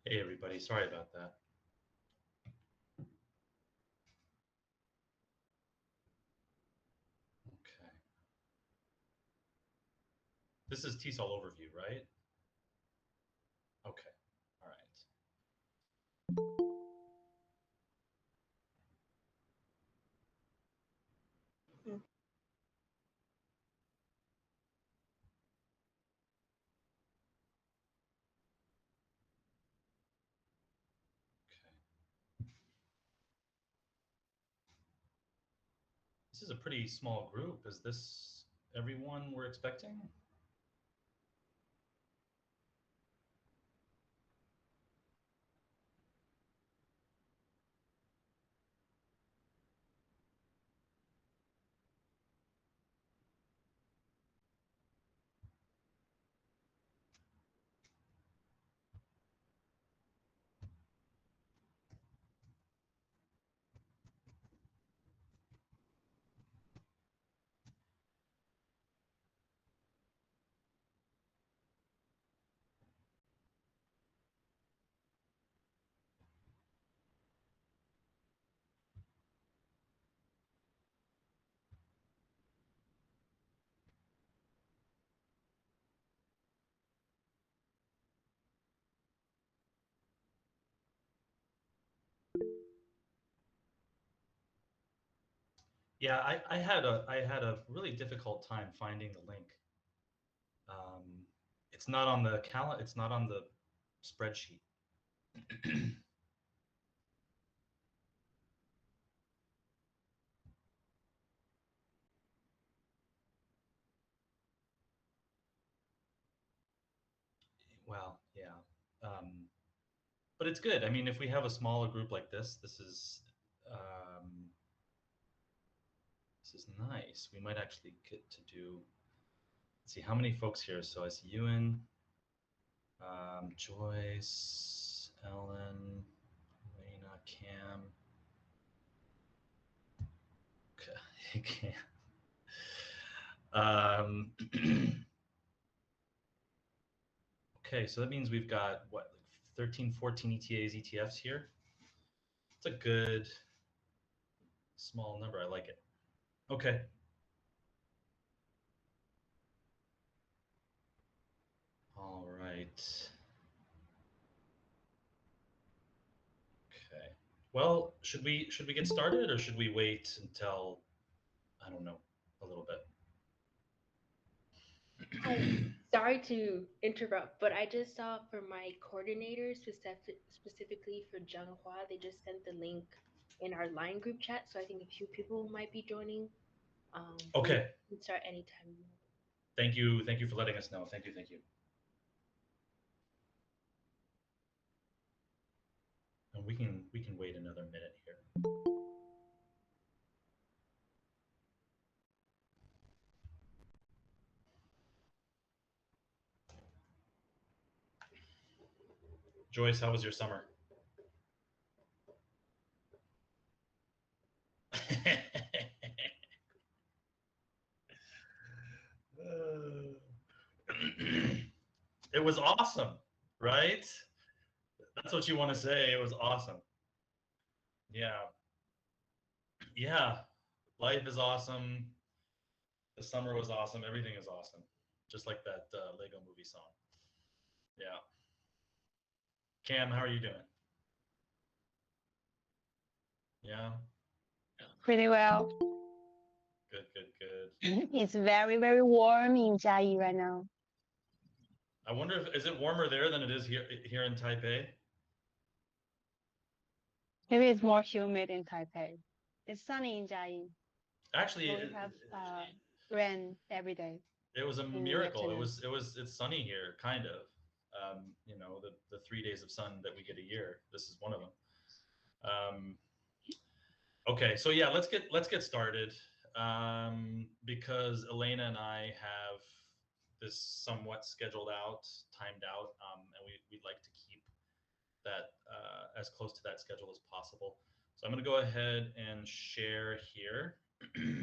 Hey everybody, sorry about that. Okay. This is TESOL Overview, right? Okay, all right. Okay. This is a pretty small group. Is this everyone we're expecting? Yeah, I had a really difficult time finding the link. It's not on the it's not on the spreadsheet. Well, yeah. But it's good. I mean, if we have a smaller group like this is nice. We might actually get to do. Let's see how many folks here. So I see Ewan, Joyce, Ellen, Elena, Cam. Okay, Cam. Okay, so that means we've got what, like 13, 14 ETAs, ETFs here. It's a good small number. I like it. Okay. All right. Okay. Well, should we get started or should we wait until, I don't know, a little bit? Sorry to interrupt, but I just saw for my coordinator, specifically for Zhenghua, they just sent the link in our line group chat. So I think a few people might be joining. But Okay. we can start anytime. Thank you. Thank you for letting us know. Thank you. Thank you. And we can wait another minute here. Joyce, how was your summer? It was awesome, right? That's what you want to say. It was awesome. Yeah. Yeah. Life is awesome. The summer was awesome. Everything is awesome. Just like that Lego movie song. Yeah. Cam, how are you doing? Yeah. Pretty well. Good, good, good. It's very, very warm in Jiayi right now. I wonder if is it warmer there than it is here in Taipei? Maybe it's more humid in Taipei. It's sunny in Jiayi, Actually, but we have rain every day it was a in the miracle. afternoon. It's sunny here, kind of. You know, the 3 days of sun that we get a year. This is one of them. Okay, so yeah, let's get started because Elena and I have this somewhat scheduled out, timed out, and we'd like to keep that as close to that schedule as possible. So I'm going to go ahead and share here. Okay,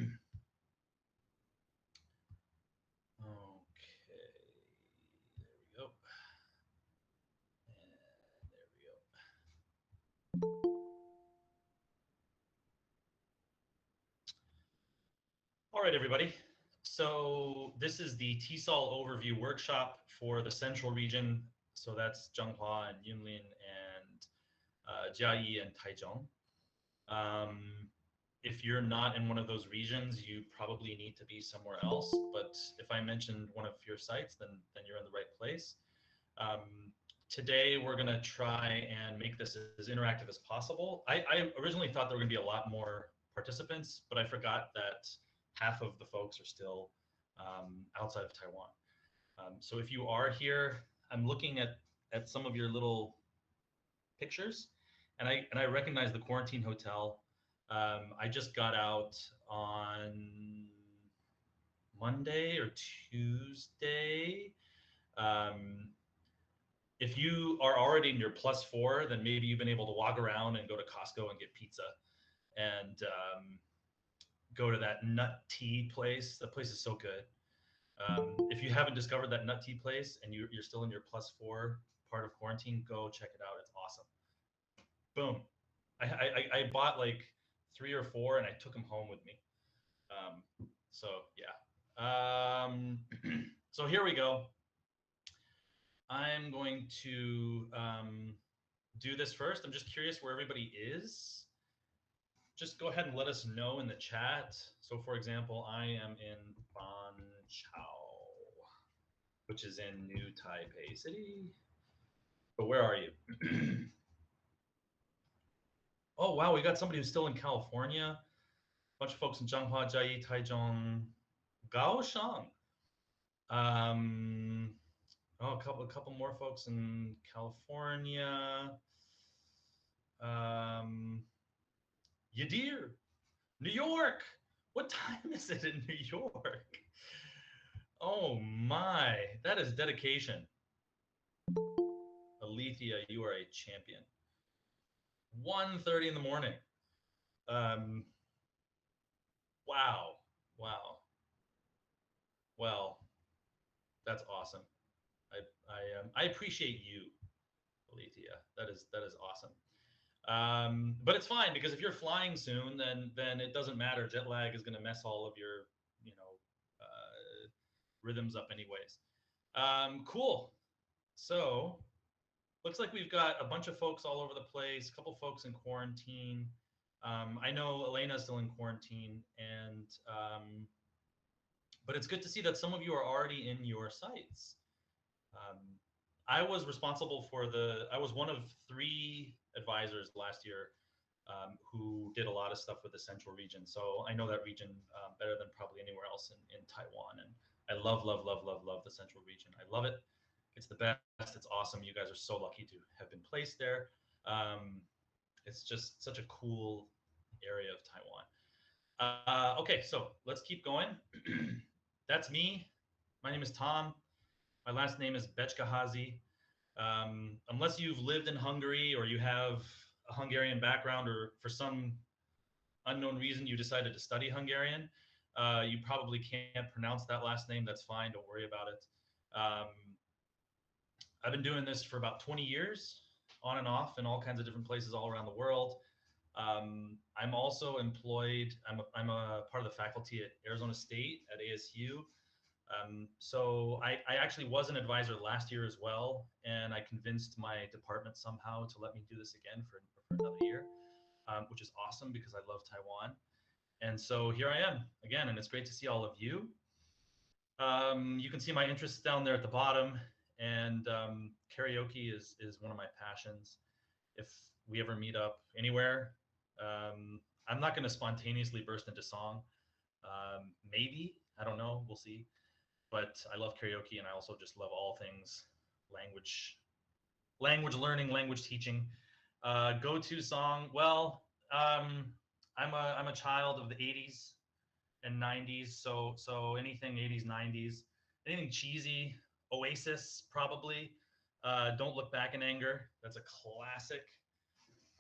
there we go. And there we All right, everybody. So this is the TESOL Overview workshop for the Central Region. So that's Zhenghua and Yunlin and Jiayi and Taichung. Um, if you're not in one of those regions, you probably need to be somewhere else. But if I mentioned one of your sites, then you're in the right place. Um, Today, we're going to try and make this as interactive as possible. I originally thought there were going to be a lot more participants, but I forgot that half of the folks are still outside of Taiwan. So if you are here, I'm looking at some of your little pictures, and I recognize the quarantine hotel. I just got out on Monday or Tuesday. Um, if you are already in your +4, then maybe you've been able to walk around and go to Costco and get pizza and go to that nut tea place. That place is so good. If you haven't discovered that nut tea place and you're still in your +4 part of quarantine, go check it out. It's awesome. Boom. I bought like 3 or 4 and I took them home with me. So yeah. So here we go. I'm going to do this first. I'm just curious where everybody is. Just go ahead and let us know in the chat. So for example, I am in Banqiao, which is in New Taipei City. But where are you? Oh, wow, we got somebody who's still in California. A bunch of folks in Zhanghua, Jiayi, Taichung, Kaohsiung. Oh, a couple more folks in California. Yadir, New York. What time is it in New York? Oh my, that is dedication. Alethea, you are a champion. 1:30 in the morning. Um, wow, wow. Well, that's awesome. I appreciate you, Alethea. That is awesome. But it's fine because if you're flying soon, then it doesn't matter. Jet lag is going to mess all of your rhythms up anyways. Cool. So looks like we've got a bunch of folks all over the place. A couple folks in quarantine. I know Elena's still in quarantine, and but it's good to see that some of you are already in your sites. Um, I was responsible for I was one of 3 advisors last year who did a lot of stuff with the central region. So I know that region better than probably anywhere else in Taiwan. And I love, love, love, love, love the central region. I love it. It's the best. It's awesome. You guys are so lucky to have been placed there. It's just such a cool area of Taiwan. Okay, so let's keep going. That's me. My name is Tom. My last name is Bechkahazi. Unless you've lived in Hungary or you have a Hungarian background, or for some unknown reason you decided to study Hungarian, you probably can't pronounce that last name. That's fine. Don't worry about it. I've been doing this for about 20 years, on and off, in all kinds of different places all around the world. I'm also employed. I'm a part of the faculty at Arizona State at ASU. So I actually was an advisor last year as well, and I convinced my department somehow to let me do this again for another year, which is awesome because I love Taiwan. And so here I am again, and it's great to see all of you. You can see my interests down there at the bottom, and karaoke is one of my passions. If we ever meet up anywhere, I'm not going to spontaneously burst into song. Maybe, I don't know, we'll see. But I love karaoke, and I also just love all things language learning, language teaching. Go-to song, well, I'm a child of the 80s and 90s, so anything 80s, 90s, anything cheesy. Oasis, probably. Don't Look Back in Anger. That's a classic.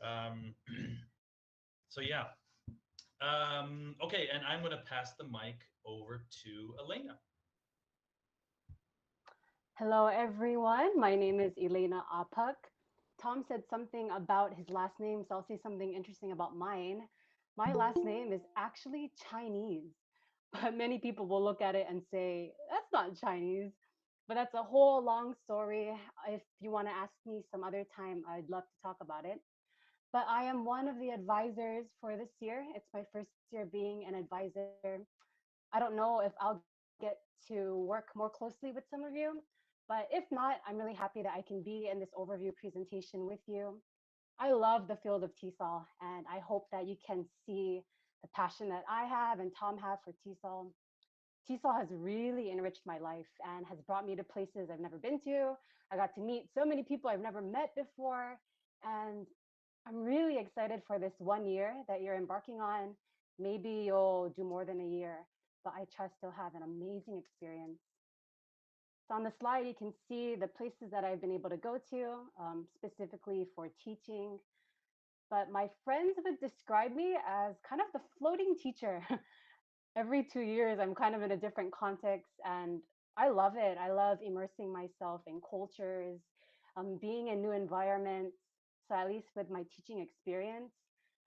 Um, so yeah. Okay, and I'm going to pass the mic over to Elena. Hello, everyone. My name is Elena Apuk. Tom said something about his last name, so I'll say something interesting about mine. My last name is actually Chinese, but many people will look at it and say, that's not Chinese. But that's a whole long story. If you want to ask me some other time, I'd love to talk about it. But I am one of the advisors for this year. It's my first year being an advisor. I don't know if I'll get to work more closely with some of you, but if not, I'm really happy that I can be in this overview presentation with you. I love the field of TESOL, and I hope that you can see the passion that I have and Tom have for TESOL. TESOL has really enriched my life and has brought me to places I've never been to. I got to meet so many people I've never met before, and I'm really excited for this 1 year that you're embarking on. Maybe you'll do more than a year, but I trust you'll have an amazing experience. So on the slide, you can see the places that I've been able to go to, specifically for teaching. But my friends would describe me as kind of the floating teacher. Every 2 years, I'm kind of in a different context, and I love it. I love immersing myself in cultures, being in new environments. So at least with my teaching experience,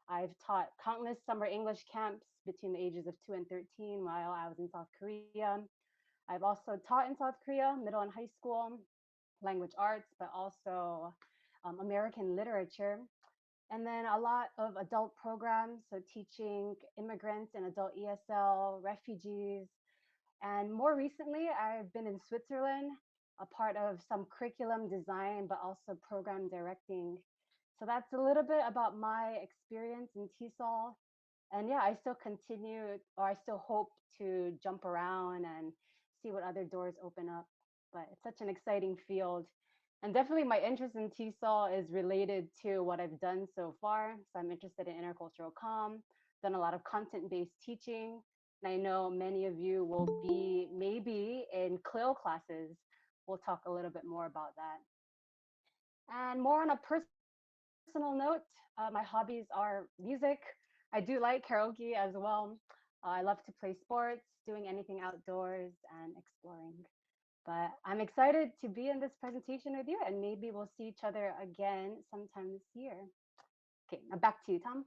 I've taught countless summer English camps between the ages of 2 and 13 while I was in South Korea. I've also taught in South Korea, middle and high school, language arts, but also American literature. And then a lot of adult programs, so teaching immigrants and adult ESL, refugees. And more recently, I've been in Switzerland, a part of some curriculum design, but also program directing. So that's a little bit about my experience in TESOL. And yeah, I still continue, or I still hope to jump around and see what other doors open up. But it's such an exciting field. And definitely my interest in TESOL is related to what I've done so far. So I'm interested in intercultural comm, done a lot of content-based teaching. And I know many of you will be maybe in CLIL classes. We'll talk a little bit more about that. And more on a personal note, my hobbies are music. I do like karaoke as well. I love to play sports, doing anything outdoors and exploring. But I'm excited to be in this presentation with you, and maybe we'll see each other again sometime this year. Okay, now back to you, Tom.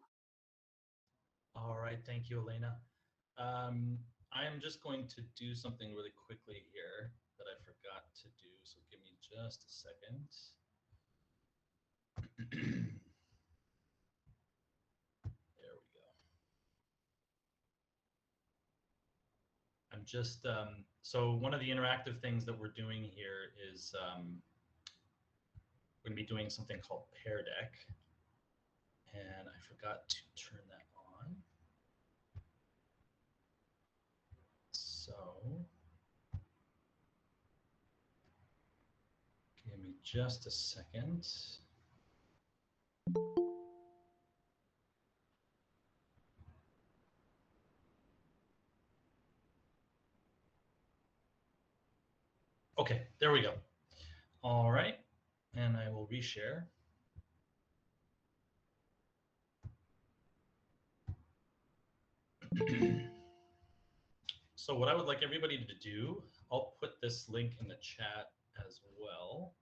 All right, thank you, Elena. Um, I am just going to do something really quickly here that I forgot to do, so give me just a second. There we go. I'm just, so one of the interactive things that we're doing here is we're going to be doing something called Pair Deck, and I forgot to turn that on. So give me just a second. Okay, there we go. All right, and I will reshare. So what I would like everybody to do, I'll put this link in the chat as well.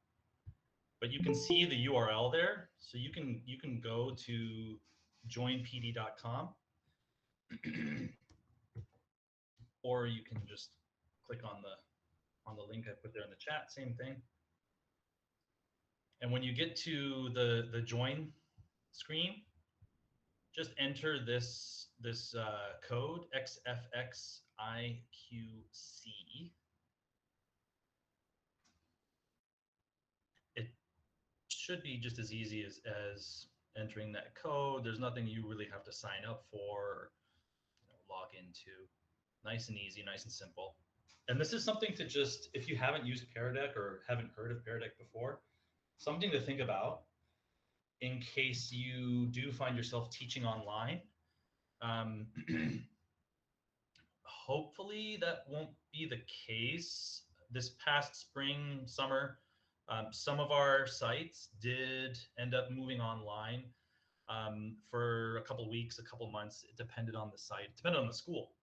But you can see the URL there, so you can go to joinpd.com, or you can just click on the link I put there in the chat. Same thing. And when you get to the join screen, just enter this code XFXIQC. It should be just as easy as entering that code. There's nothing you really have to sign up for or log into. Nice and easy, nice and simple. And this is something to just, if you haven't used Pear Deck or haven't heard of Pear Deck before, something to think about in case you do find yourself teaching online. Hopefully that won't be the case. This past spring, summer, some of our sites did end up moving online for a couple weeks, a couple months. It depended on the site, it depended on the school.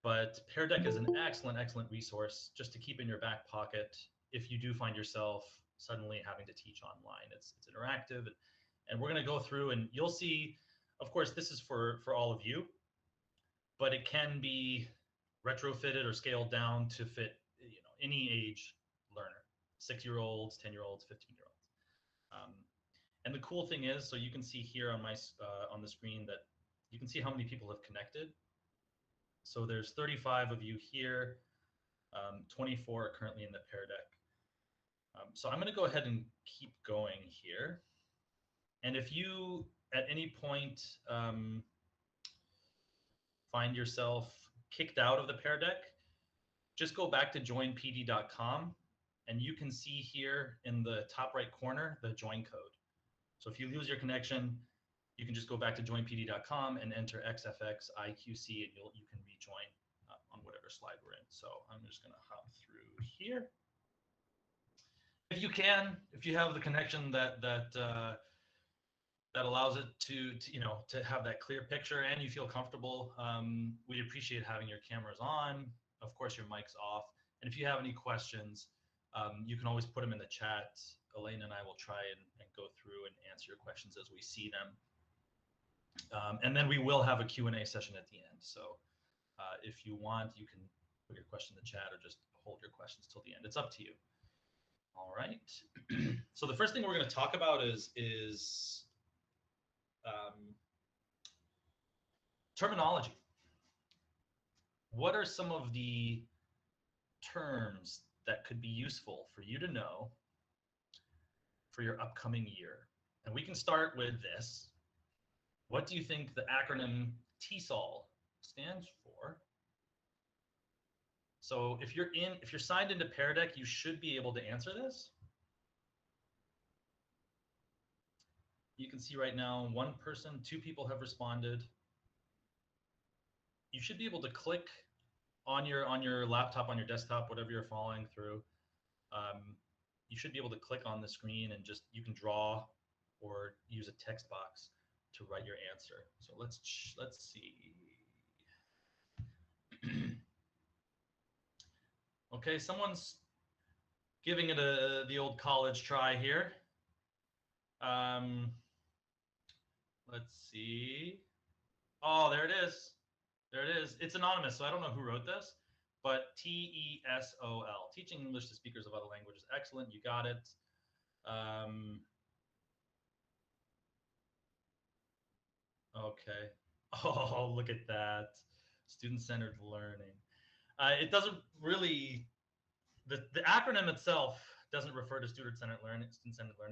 But Pear Deck is an excellent, excellent resource just to keep in your back pocket if you do find yourself suddenly having to teach online. It's interactive, and we're going to go through, and you'll see, of course, this is for all of you, but it can be retrofitted or scaled down to fit, any age learner, 6-year-olds, 10-year-olds, 15-year-olds. And the cool thing is, so you can see here on my on the screen that you can see how many people have connected. So there's 35 of you here. 24 are currently in the Pear Deck. So I'm going to go ahead and keep going here. And if you at any point find yourself kicked out of the Pear Deck, just go back to joinpd.com and you can see here in the top right corner the join code. So if you lose your connection, you can just go back to joinpd.com and enter XFXIQC and you can rejoin on whatever slide we're in. So I'm just going to hop through here. If you can, if you have the connection that allows it to have that clear picture and you feel comfortable, we'd appreciate having your cameras on, of course your mics off. And if you have any questions, you can always put them in the chat. Elaine and I will try and go through and answer your questions as we see them. And then we will have a Q&A session at the end. So if you want, you can put your question in the chat or just hold your questions till the end. It's up to you. All right. So the first thing we're going to talk about is terminology. What are some of the terms that could be useful for you to know for your upcoming year? And we can start with this. What do you think the acronym TESOL stands for? So if you're signed into Pear Deck, you should be able to answer this. You can see right now, one person, 2 people have responded. You should be able to click on your laptop, on your desktop, whatever you're following through. You should be able to click on the screen and you can draw or use a text box to write your answer. So let's see. Okay, someone's giving it the old college try here. Let's see. Oh, there it is. There it is. It's anonymous, so I don't know who wrote this, but TESOL, teaching English to speakers of other languages. Excellent, you got it. Okay. Oh, look at that. Student-centered learning. It doesn't really, the acronym itself doesn't refer to student-centered learning,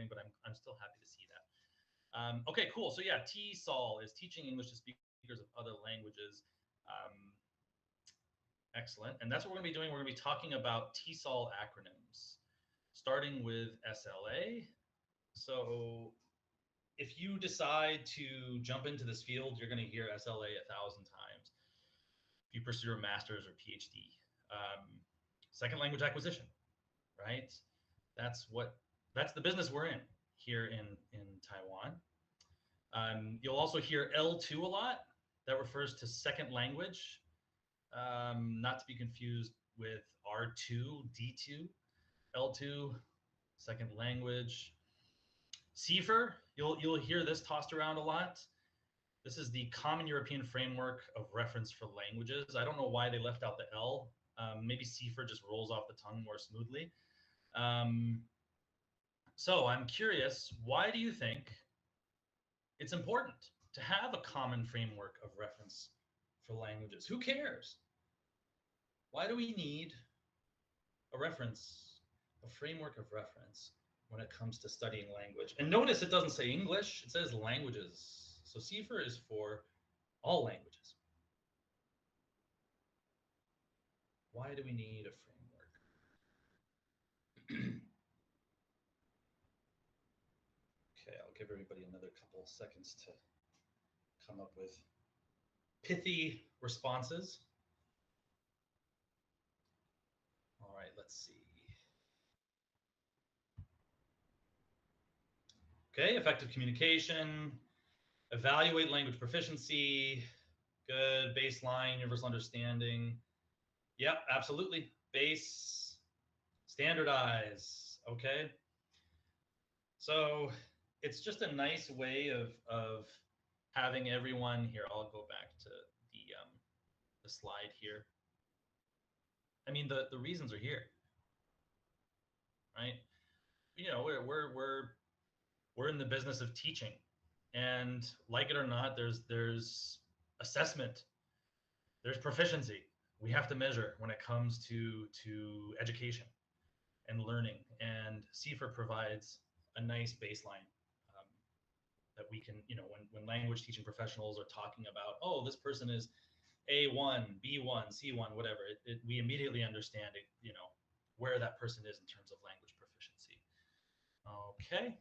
but I'm still happy to see that. Okay, cool. So yeah, TESOL is teaching English to speakers of other languages. Excellent. And that's what we're going to be doing. We're going to be talking about TESOL acronyms, starting with SLA. So if you decide to jump into this field, you're going to hear SLA 1,000 times. If you pursue a master's or PhD. Second language acquisition, right? That's the business we're in here in Taiwan. You'll also hear L2 a lot. That refers to second language, not to be confused with R2, D2. L2, second language. CEFR, you'll hear this tossed around a lot. This is the Common European Framework of Reference for Languages. I don't know why they left out the L. Maybe CEFR just rolls off the tongue more smoothly. So I'm curious, why do you think it's important to have a common framework of reference for languages? Who cares? Why do we need a framework of reference when it comes to studying language? And notice it doesn't say English, it says languages. So CEFR is for all languages. Why do we need a framework? Okay, I'll give everybody another couple seconds to come up with pithy responses. All right, let's see. Okay, effective communication, evaluate language proficiency, good, baseline, universal understanding. Yep, absolutely. Base, standardize, okay? So it's just a nice way of having everyone here. I'll go back to the slide here. I mean, the reasons are here, right? You know, we're in the business of teaching, and like it or not, there's assessment, there's proficiency we have to measure when it comes to education and learning, and CFR provides a nice baseline um, that we can, you know, when language teaching professionals are talking about, oh, this person is A1, B1, C1, whatever, we immediately understand it, you know, where that person is in terms of language proficiency. Okay,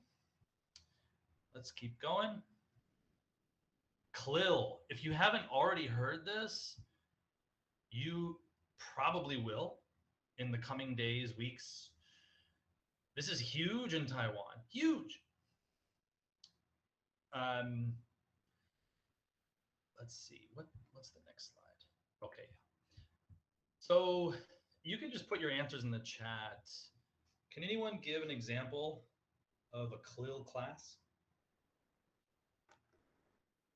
let's keep going. CLIL. If you haven't already heard this, you probably will in the coming days, weeks. This is huge in Taiwan. Huge. Um, let's see. What's the next slide? Okay. So you can just put your answers in the chat. Can anyone give an example of a CLIL class?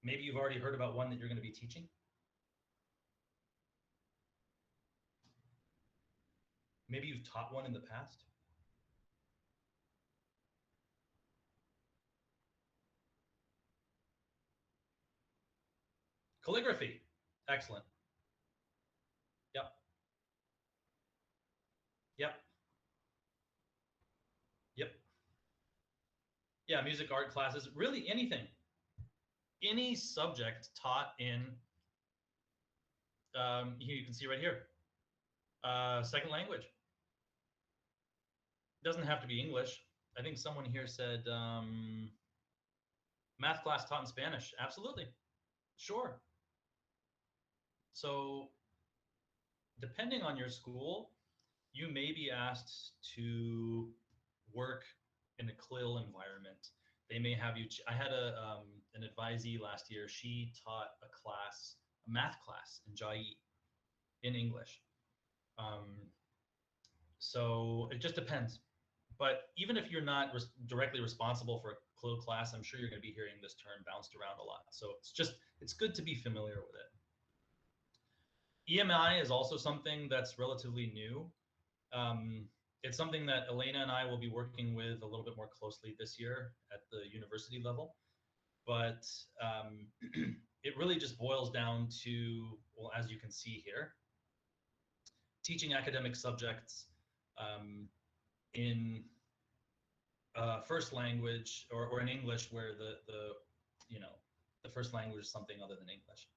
Maybe you've already heard about one that you're going to be teaching. Maybe you've taught one in the past. Calligraphy. Excellent. Yep. Yep. Yep. Yeah, music, art classes, really anything. Any subject taught in, you can see right here, second language. Doesn't have to be English. I think someone here said math class taught in Spanish. Absolutely. Sure. So depending on your school, you may be asked to work in a CLIL environment. They may have you. I had an advisee last year. She taught a class, a math class in Jai in English. So it just depends. But even if you're not directly responsible for a CLIL class, I'm sure you're going to be hearing this term bounced around a lot. So it's good to be familiar with it. EMI is also something that's relatively new. It's something that Elena and I will be working with a little bit more closely this year at the university level. But it really just boils down to, well, as you can see here, teaching academic subjects in first language or in English where the first language is something other than English.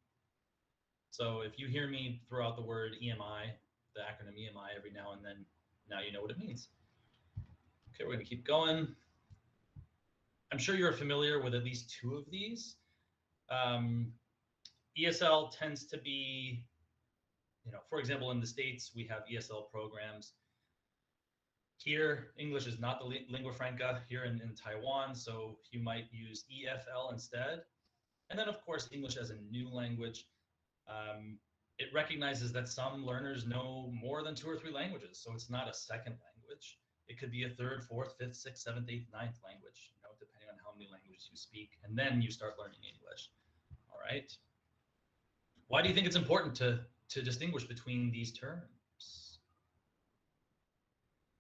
So if you hear me throw out the word EMI, the acronym EMI every now and then, now you know what it means. Okay, we're going to keep going. I'm sure you're familiar with at least two of these. ESL tends to be, for example, in the States, we have ESL programs. Here, English is not the lingua franca here in Taiwan, so you might use EFL instead. And then, of course, English as a new language. It recognizes that some learners know more than 2 or 3 languages, so it's not a second language. It could be a third, fourth, fifth, sixth, seventh, eighth, ninth language, depending on how many languages you speak, and then you start learning English. All right. Why do you think it's important to distinguish between these terms?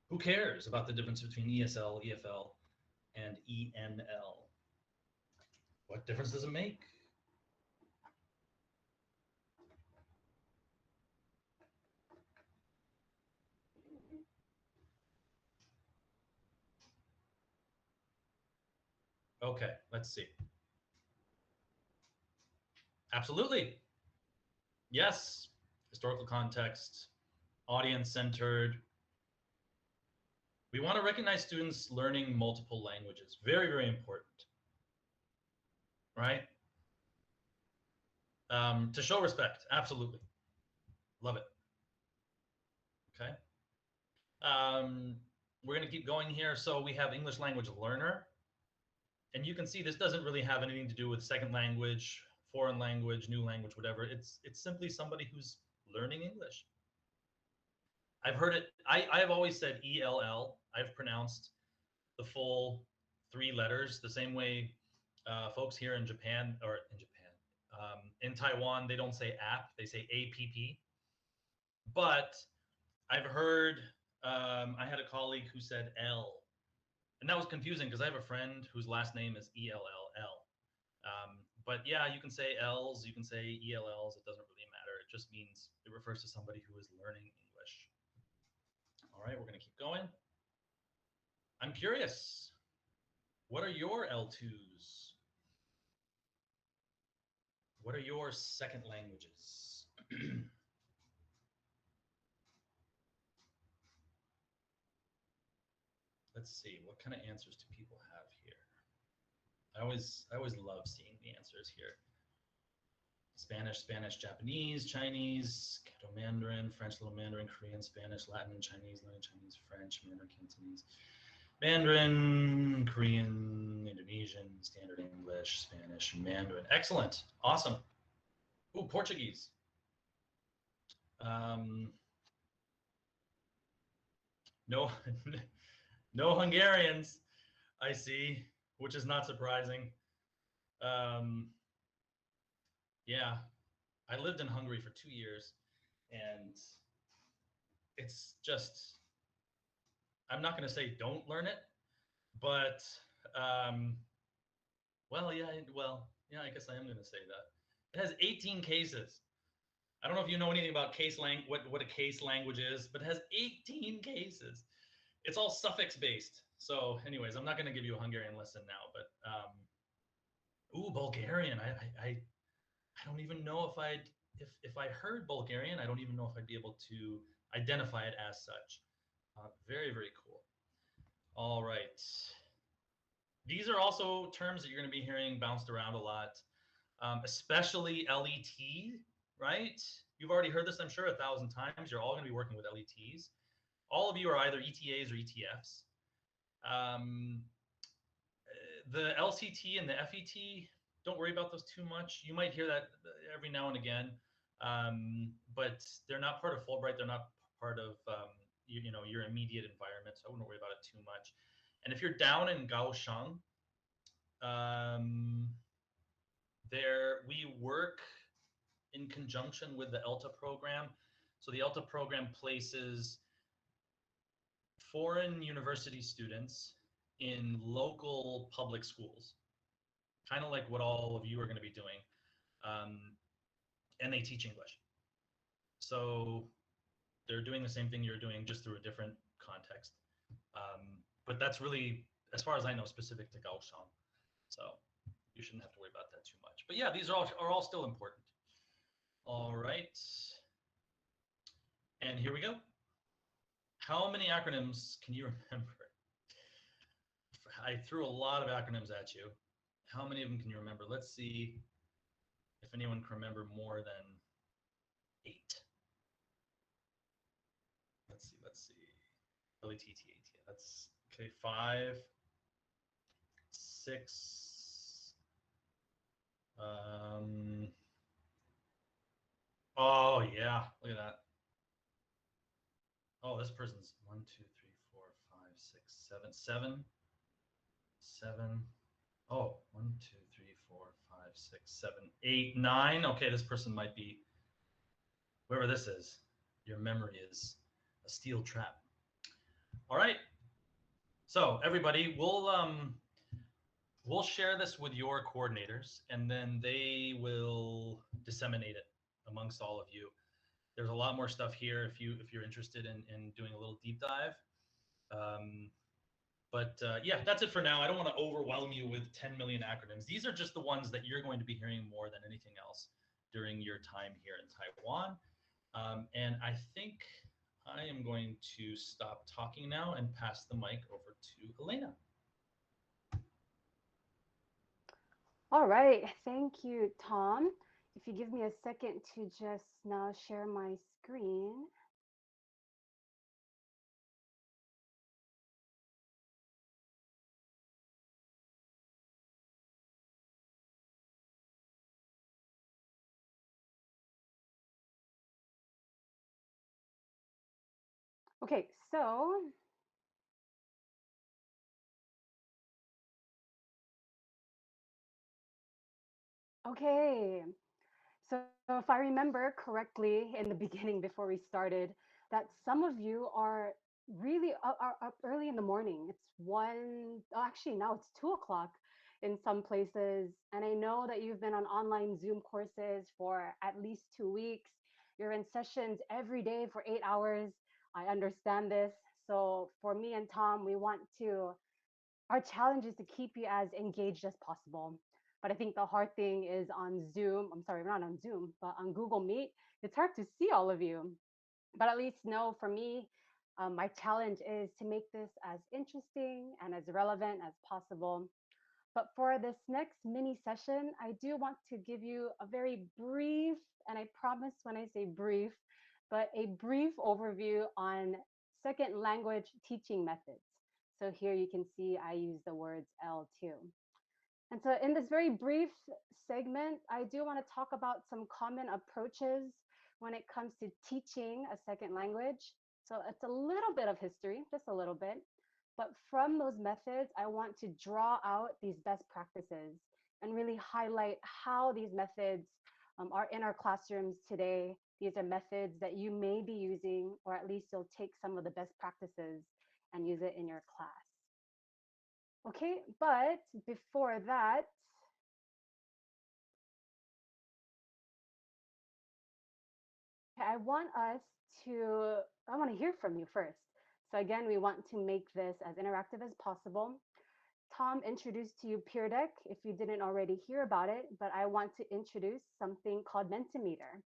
Who cares about the difference between ESL, EFL, and ENL? What difference does it make? Okay, let's see. Absolutely. Yes, historical context, audience-centered. We want to recognize students learning multiple languages. Very, very important, right? To show respect, absolutely. Love it. Okay. We're going to keep going here. So we have English language learner. And you can see this doesn't really have anything to do with second language, foreign language, new language, whatever. It's simply somebody who's learning English. I've heard it. I've always said ELL. I've pronounced the full 3 letters the same way folks here in Japan, in Taiwan, they don't say app, they say APP. But I've heard. I had a colleague who said L, and that was confusing because I have a friend whose last name is ELLL. But yeah, you can say L's, you can say ELLs. It doesn't really matter. It just means it refers to somebody who is learning English. All right, we're gonna keep going. I'm curious. What are your L2s? What are your second languages? Let's see. What kind of answers do people have here? I always love seeing the answers here. Spanish, Japanese, Chinese, Canto Mandarin, French, Little Mandarin, Korean, Spanish, Latin, Chinese, learning Chinese, French, Mandarin, Cantonese, Mandarin, Korean, Indonesian, Standard English, Spanish, Mandarin. Excellent. Awesome. Ooh, Portuguese. Um, no, no Hungarians, I see, which is not surprising. Um, yeah, I lived in Hungary for 2 years, and it's just, I'm not going to say don't learn it, but, um, yeah, I guess I am going to say that. It has 18 cases. I don't know if you know anything about what a case language is, but it has 18 cases. It's all suffix based. So, anyways, I'm not going to give you a Hungarian lesson now, but ooh, Bulgarian. I don't even know if I heard Bulgarian, I don't even know if I'd be able to identify it as such. Very, very cool. All right. These are also terms that you're going to be hearing bounced around a lot, especially LET, right? You've already heard this, I'm sure, 1,000 times. You're all going to be working with LETs. All of you are either ETAs or ETFs. Um, the LCT and the FET, don't worry about those too much. You might hear that every now and again, but they're not part of Fulbright. They're not part of your immediate environment, so I wouldn't worry about it too much. And if you're down in Kaohsiung, um, there we work in conjunction with the ELTA program. So the ELTA program places foreign university students in local public schools, kind of like what all of you are going to be doing, um, and they teach English. So they're doing the same thing you're doing, just through a different context. But that's really, as far as I know, specific to Kaohsiung. So you shouldn't have to worry about that too much. But yeah, these are all still important. All right. And here we go. How many acronyms can you remember? I threw a lot of acronyms at you. How many of them can you remember? Let's see if anyone can remember more than 8. Let's see. LETTAT. That's okay. 5, 6. Oh yeah, look at that. Oh, this person's 1, 2, 3, 4, 5, 6, 7, 7, 7. Oh, 1, 2, 3, 4, 5, 6, 7, 8, 9. Okay, this person might be, whoever this is, your memory is a steel trap. All right. So everybody, we'll share this with your coordinators, and then they will disseminate it amongst all of you. There's a lot more stuff here if you're interested in doing a little deep dive. But yeah, that's it for now. I don't want to overwhelm you with 10 million acronyms. These are just the ones that you're going to be hearing more than anything else during your time here in Taiwan. And I think I am going to stop talking now and pass the mic over to Elena. All right. Thank you, Tom. If you give me a second to just now share my screen. Okay, so okay. So if I remember correctly in the beginning before we started, that some of you are really are up early in the morning. It's one, oh, actually, now it's 2 o'clock in some places. And I know that you've been on online Zoom courses for at least 2 weeks. You're in sessions every day for 8 hours. I understand this. So for me and Tom, we want to, our challenge is to keep you as engaged as possible. But I think the hard thing is on Zoom. I'm sorry, not on Zoom, but on Google Meet. It's hard to see all of you. But at least know for me, my challenge is to make this as interesting and as relevant as possible. But for this next mini session, I do want to give you a very brief, and I promise when I say brief, but a brief overview on second language teaching methods. So here you can see I use the words L2. And so, in this very brief segment, I do want to talk about some common approaches when it comes to teaching a second language. So, it's a little bit of history, just a little bit. But from those methods, I want to draw out these best practices and really highlight how these methods are in our classrooms today. These are methods that you may be using, or at least you'll take some of the best practices and use it in your class. Okay, but before that, I want us to, I want to hear from you first. So again, we want to make this as interactive as possible. Tom introduced to you Peer Deck if you didn't already hear about it, but I want to introduce something called Mentimeter.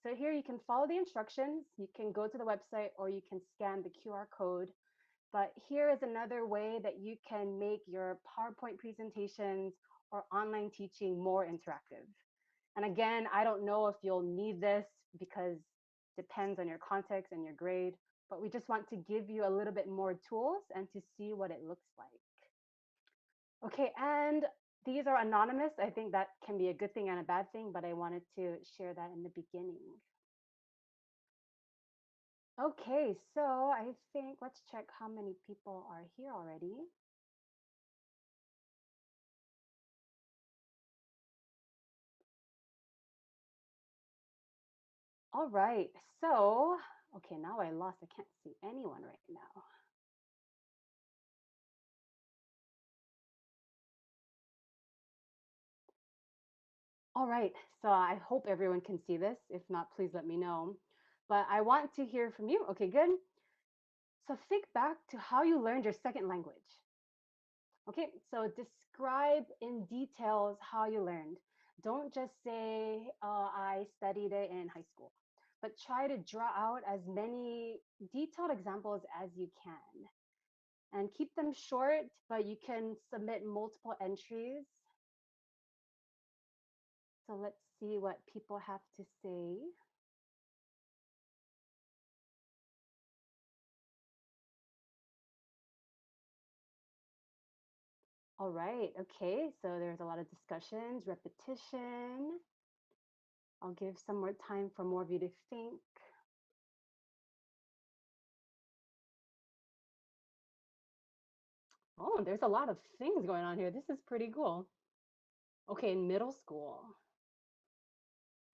So here you can follow the instructions, you can go to the website or you can scan the QR code. But here is another way that you can make your PowerPoint presentations or online teaching more interactive. And again, I don't know if you'll need this because it depends on your context and your grade, but we just want to give you a little bit more tools and to see what it looks like. Okay, and these are anonymous. I think that can be a good thing and a bad thing, but I wanted to share that in the beginning. Okay, so I think let's check how many people are here already. All right, so, okay, now I lost, I can't see anyone right now. All right, so I hope everyone can see this. If not, please let me know. But I want to hear from you. Okay, good. So think back to how you learned your second language. Okay, so describe in details how you learned. Don't just say, I studied it in high school, but try to draw out as many detailed examples as you can. And keep them short, but you can submit multiple entries. So let's see what people have to say. All right, okay, so there's a lot of discussions, repetition. I'll give some more time for more of you to think. Oh, there's a lot of things going on here. This is pretty cool. Okay, in middle school,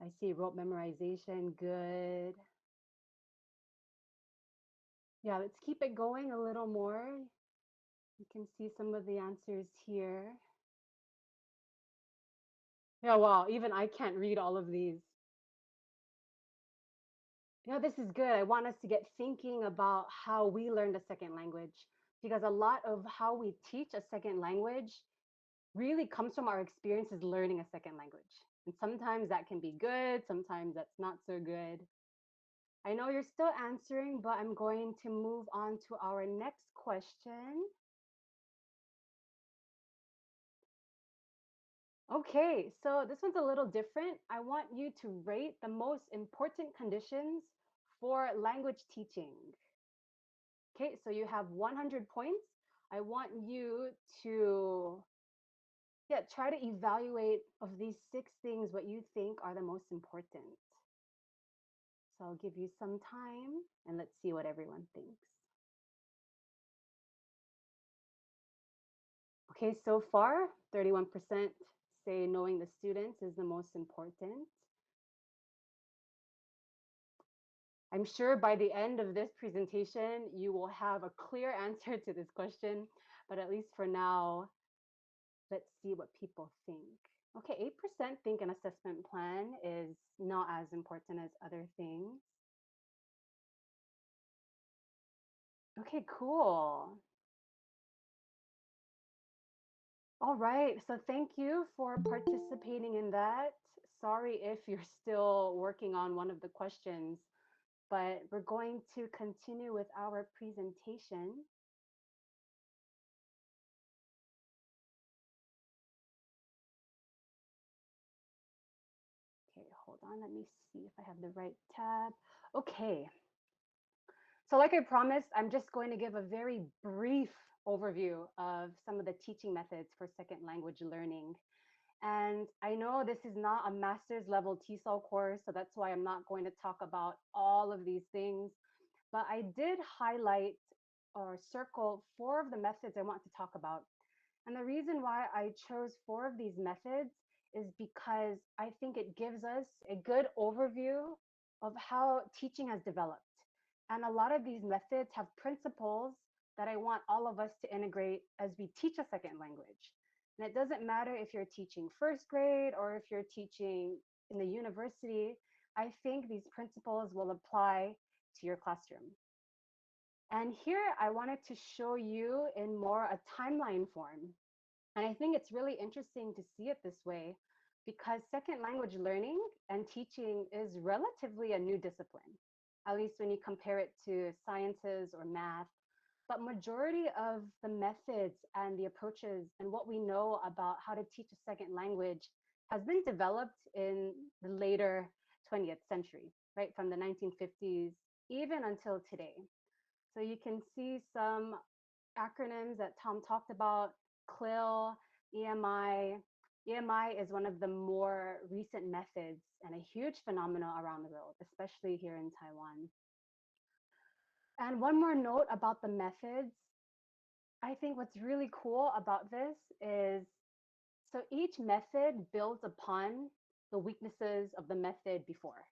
I see rote memorization, good. Yeah, let's keep it going a little more. You can see some of the answers here. Yeah, wow, even I can't read all of these. Yeah, this is good. I want us to get thinking about how we learned a second language because a lot of how we teach a second language really comes from our experiences learning a second language. And sometimes that can be good, sometimes that's not so good. I know you're still answering, but I'm going to move on to our next question. Okay, so this one's a little different. I want you to rate the most important conditions for language teaching. Okay, so you have 100 points. I want you to try to evaluate of these 6 things what you think are the most important. So I'll give you some time and let's see what everyone thinks. Okay, so far 31% say knowing the students is the most important. I'm sure by the end of this presentation, you will have a clear answer to this question. But at least for now, let's see what people think. Okay, 8% think an assessment plan is not as important as other things. Okay, cool. All right, so thank you for participating in that. Sorry if you're still working on one of the questions, but we're going to continue with our presentation. Okay, hold on, let me see if I have the right tab. Okay, so like I promised, I'm just going to give a very brief overview of some of the teaching methods for second language learning. And I know this is not a master's level TESOL course, so that's why I'm not going to talk about all of these things. But I did highlight or circle 4 of the methods I want to talk about. And the reason why I chose 4 of these methods is because I think it gives us a good overview of how teaching has developed. And a lot of these methods have principles that I want all of us to integrate as we teach a second language. And it doesn't matter if you're teaching first grade or if you're teaching in the university, I think these principles will apply to your classroom. And here I wanted to show you in more a timeline form. And I think it's really interesting to see it this way because second language learning and teaching is relatively a new discipline, at least when you compare it to sciences or math. But majority of the methods and the approaches and what we know about how to teach a second language has been developed in the later 20th century, right? From the 1950s, even until today. So you can see some acronyms that Tom talked about, CLIL, EMI. EMI is one of the more recent methods and a huge phenomenon around the world, especially here in Taiwan. And one more note about the methods. I think what's really cool about this is so each method builds upon the weaknesses of the method before.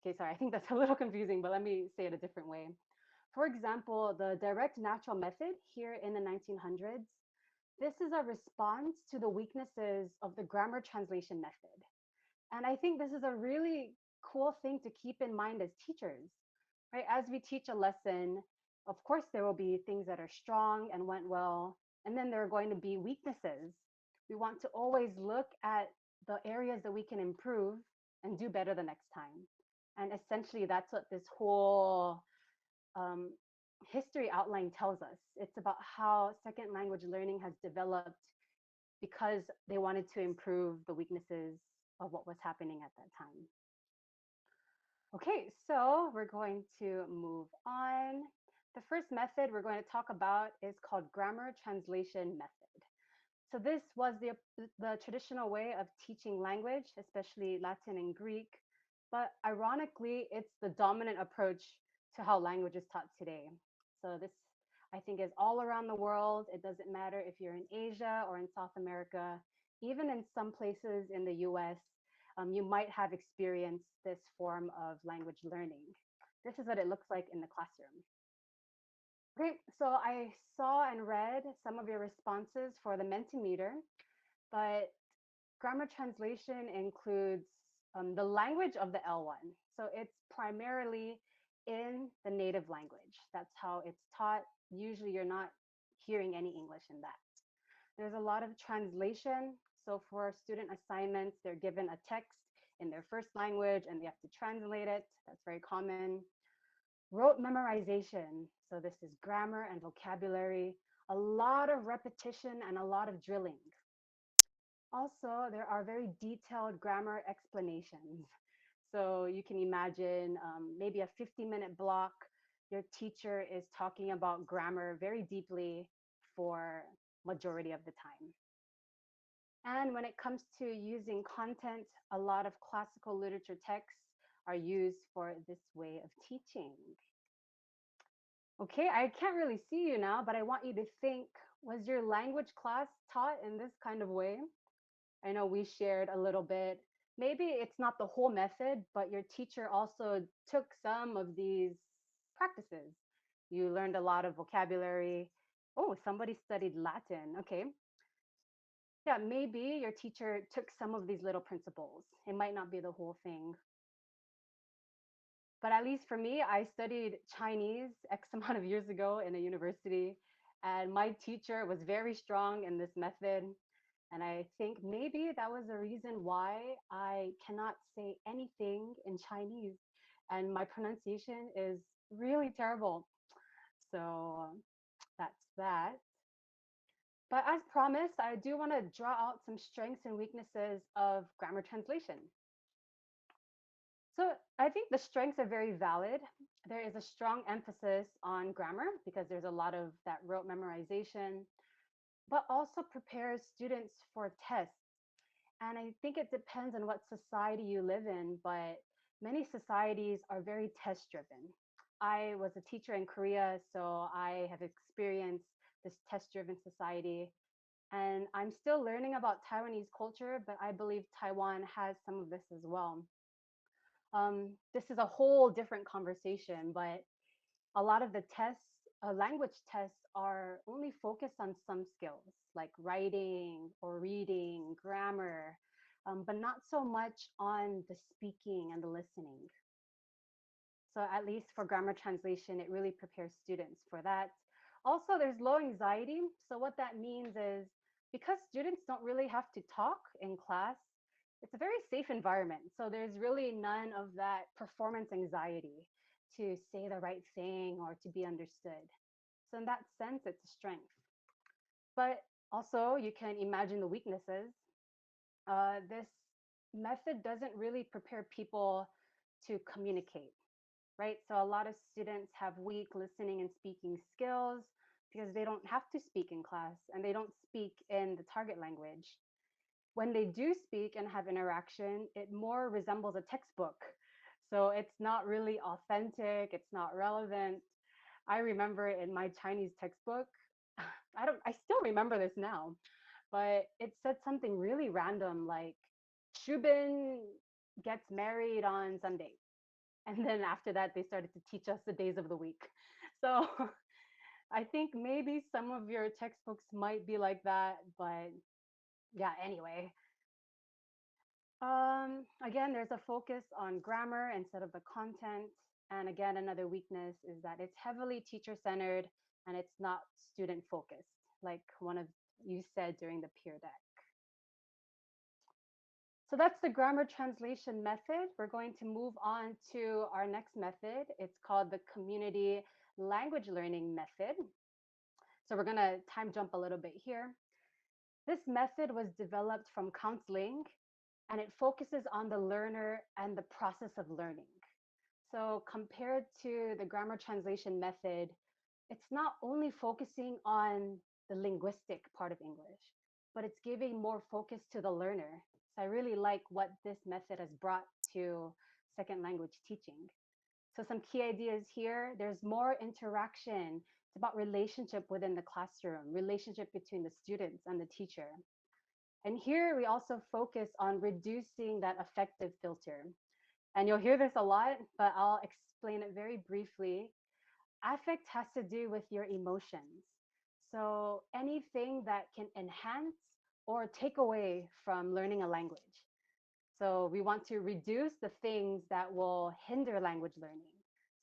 Okay, sorry, I think that's a little confusing, but let me say it a different way. For example, the direct natural method here in the 1900s, this is a response to the weaknesses of the grammar translation method. And I think this is a really cool thing to keep in mind as teachers, right? As we teach a lesson, of course, there will be things that are strong and went well, and then there are going to be weaknesses. We want to always look at the areas that we can improve and do better the next time. And essentially, that's what this whole um, history outline tells us. It's about how second language learning has developed because they wanted to improve the weaknesses of what was happening at that time. Okay, so we're going to move on. The first method we're going to talk about is called grammar translation method. So this was the traditional way of teaching language, especially Latin and Greek. But ironically, it's the dominant approach to how language is taught today. So this, I think, is all around the world. It doesn't matter if you're in Asia or in South America, even in some places in the US, you might have experienced this form of language learning. This is what it looks like in the classroom. Okay, so I saw and read some of your responses for the Mentimeter, but grammar translation includes the language of the L1. So it's primarily in the native language. That's how it's taught. Usually you're not hearing any English in that. There's a lot of translation. So for student assignments, they're given a text in their first language and they have to translate it. That's very common. Rote memorization. So this is grammar and vocabulary, a lot of repetition and a lot of drilling. Also, there are very detailed grammar explanations. So you can imagine maybe a 50-minute block. Your teacher is talking about grammar very deeply for majority of the time. And when it comes to using content, a lot of classical literature texts are used for this way of teaching. Okay, I can't really see you now, but I want you to think, was your language class taught in this kind of way? I know we shared a little bit Maybe it's not the whole method, but your teacher also took some of these practices. You learned a lot of vocabulary. Oh, somebody studied Latin. Okay. Yeah, maybe your teacher took some of these little principles. It might not be the whole thing. But at least for me, I studied Chinese X amount of years ago in a university, and my teacher was very strong in this method. And I think maybe that was the reason why I cannot say anything in Chinese, and my pronunciation is really terrible. So that's that. But as promised, I do want to draw out some strengths and weaknesses of grammar translation. So I think the strengths are very valid. There is a strong emphasis on grammar because there's a lot of that rote memorization, but also prepares students for tests. And I think it depends on what society you live in, but many societies are very test driven. I was a teacher in Korea, so I have experienced this test driven society. And I'm still learning about Taiwanese culture, but I believe Taiwan has some of this as well. This is a whole different conversation, but a lot of the tests, language tests, are only focused on some skills like writing or reading, grammar, but not so much on the speaking and the listening. So, at least for grammar translation, it really prepares students for that. Also, there's low anxiety. So, what that means is because students don't really have to talk in class, it's a very safe environment. So, there's really none of that performance anxiety to say the right thing or to be understood. So, in that sense, it's a strength. But also, you can imagine the weaknesses. This method doesn't really prepare people to communicate, right? So a lot of students have weak listening and speaking skills because they don't have to speak in class and they don't speak in the target language. When they do speak and have interaction, it more resembles a textbook. So it's not really authentic, it's not relevant. I remember in my Chinese textbook, I still remember this now, but it said something really random like Shubin gets married on Sunday. And then after that, they started to teach us the days of the week. So I think maybe some of your textbooks might be like that, but yeah, anyway. Again, there's a focus on grammar instead of the content. And again, another weakness is that it's heavily teacher centered and it's not student focused, like one of you said during the peer deck. So that's the grammar translation method. We're going to move on to our next method. It's called the community language learning method. So we're going to time jump a little bit here. This method was developed from counseling and it focuses on the learner and the process of learning. So compared to the grammar translation method, it's not only focusing on the linguistic part of English, but it's giving more focus to the learner. So I really like what this method has brought to second language teaching. So some key ideas here, there's more interaction. It's about relationship within the classroom, relationship between the students and the teacher. And here we also focus on reducing that affective filter. And you'll hear this a lot, but I'll explain it very briefly. Affect has to do with your emotions. So anything that can enhance or take away from learning a language. So we want to reduce the things that will hinder language learning.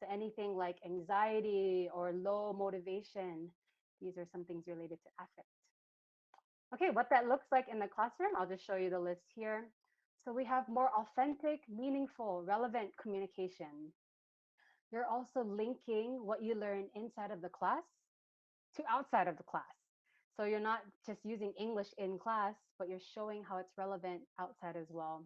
So anything like anxiety or low motivation, these are some things related to affect. Okay, what that looks like in the classroom, I'll just show you the list here. So we have more authentic, meaningful, relevant communication. You're also linking what you learn inside of the class to outside of the class. So you're not just using English in class, but you're showing how it's relevant outside as well.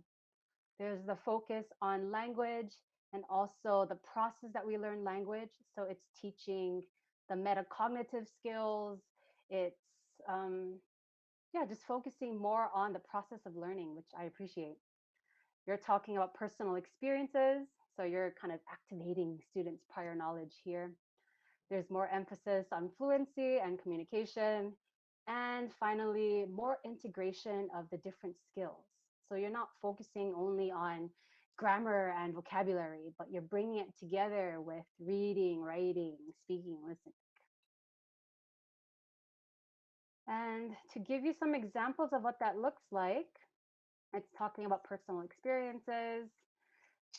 There's the focus on language and also the process that we learn language. So it's teaching the metacognitive skills. It's yeah, just focusing more on the process of learning, which I appreciate. You're talking about personal experiences, so you're kind of activating students' prior knowledge here. There's more emphasis on fluency and communication. And finally, more integration of the different skills. So you're not focusing only on grammar and vocabulary, but you're bringing it together with reading, writing, speaking, listening. And to give you some examples of what that looks like, it's talking about personal experiences,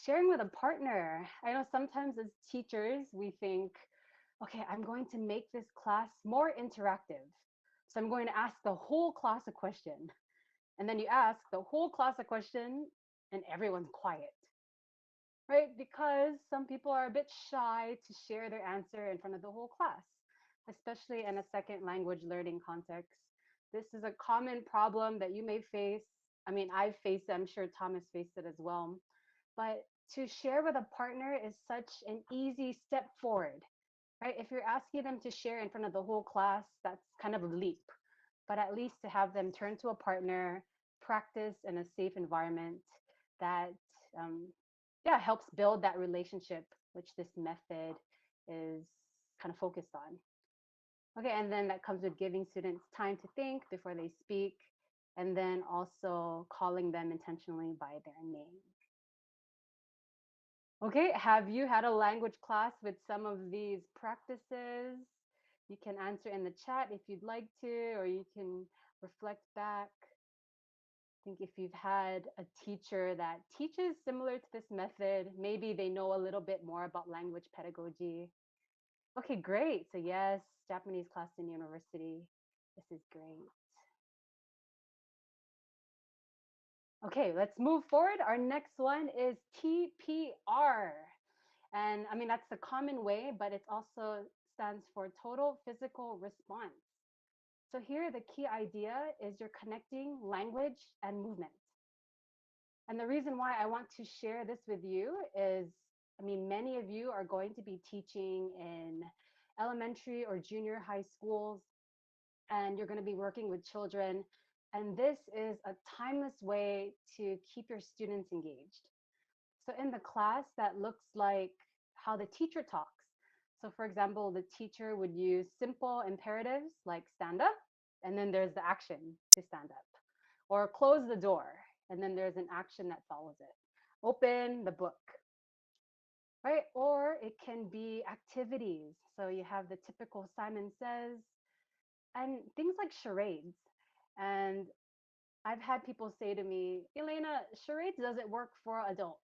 sharing with a partner. I know sometimes as teachers, we think, okay, I'm going to make this class more interactive. So I'm going to ask the whole class a question. And then you ask the whole class a question and everyone's quiet, right? Because some people are a bit shy to share their answer in front of the whole class, especially in a second language learning context. This is a common problem that you may face. I mean, I've faced it, I'm sure Thomas faced it as well. But to share with a partner is such an easy step forward, right? If you're asking them to share in front of the whole class, that's kind of a leap. But at least to have them turn to a partner, practice in a safe environment that, um, yeah, helps build that relationship, which this method is kind of focused on. Okay, and then that comes with giving students time to think before they speak, and then also calling them intentionally by their name. Okay, have you had a language class with some of these practices? You can answer in the chat if you'd like to, or you can reflect back. I think if you've had a teacher that teaches similar to this method, maybe they know a little bit more about language pedagogy. Okay, great. So yes, Japanese class in university. This is great. Okay, let's move forward. Our next one is TPR. And I mean, that's the common way, but it also stands for total physical response. So here, the key idea is you're connecting language and movement. And the reason why I want to share this with you is, I mean, many of you are going to be teaching in elementary or junior high schools, and you're going to be working with children. And this is a timeless way to keep your students engaged. So in the class, that looks like how the teacher talks. So for example, the teacher would use simple imperatives like stand up, and then there's the action to stand up, or close the door, and then there's an action that follows it. Open the book, right? Or it can be activities. So you have the typical Simon Says, and things like charades. And I've had people say to me, Elena, charades doesn't work for adults.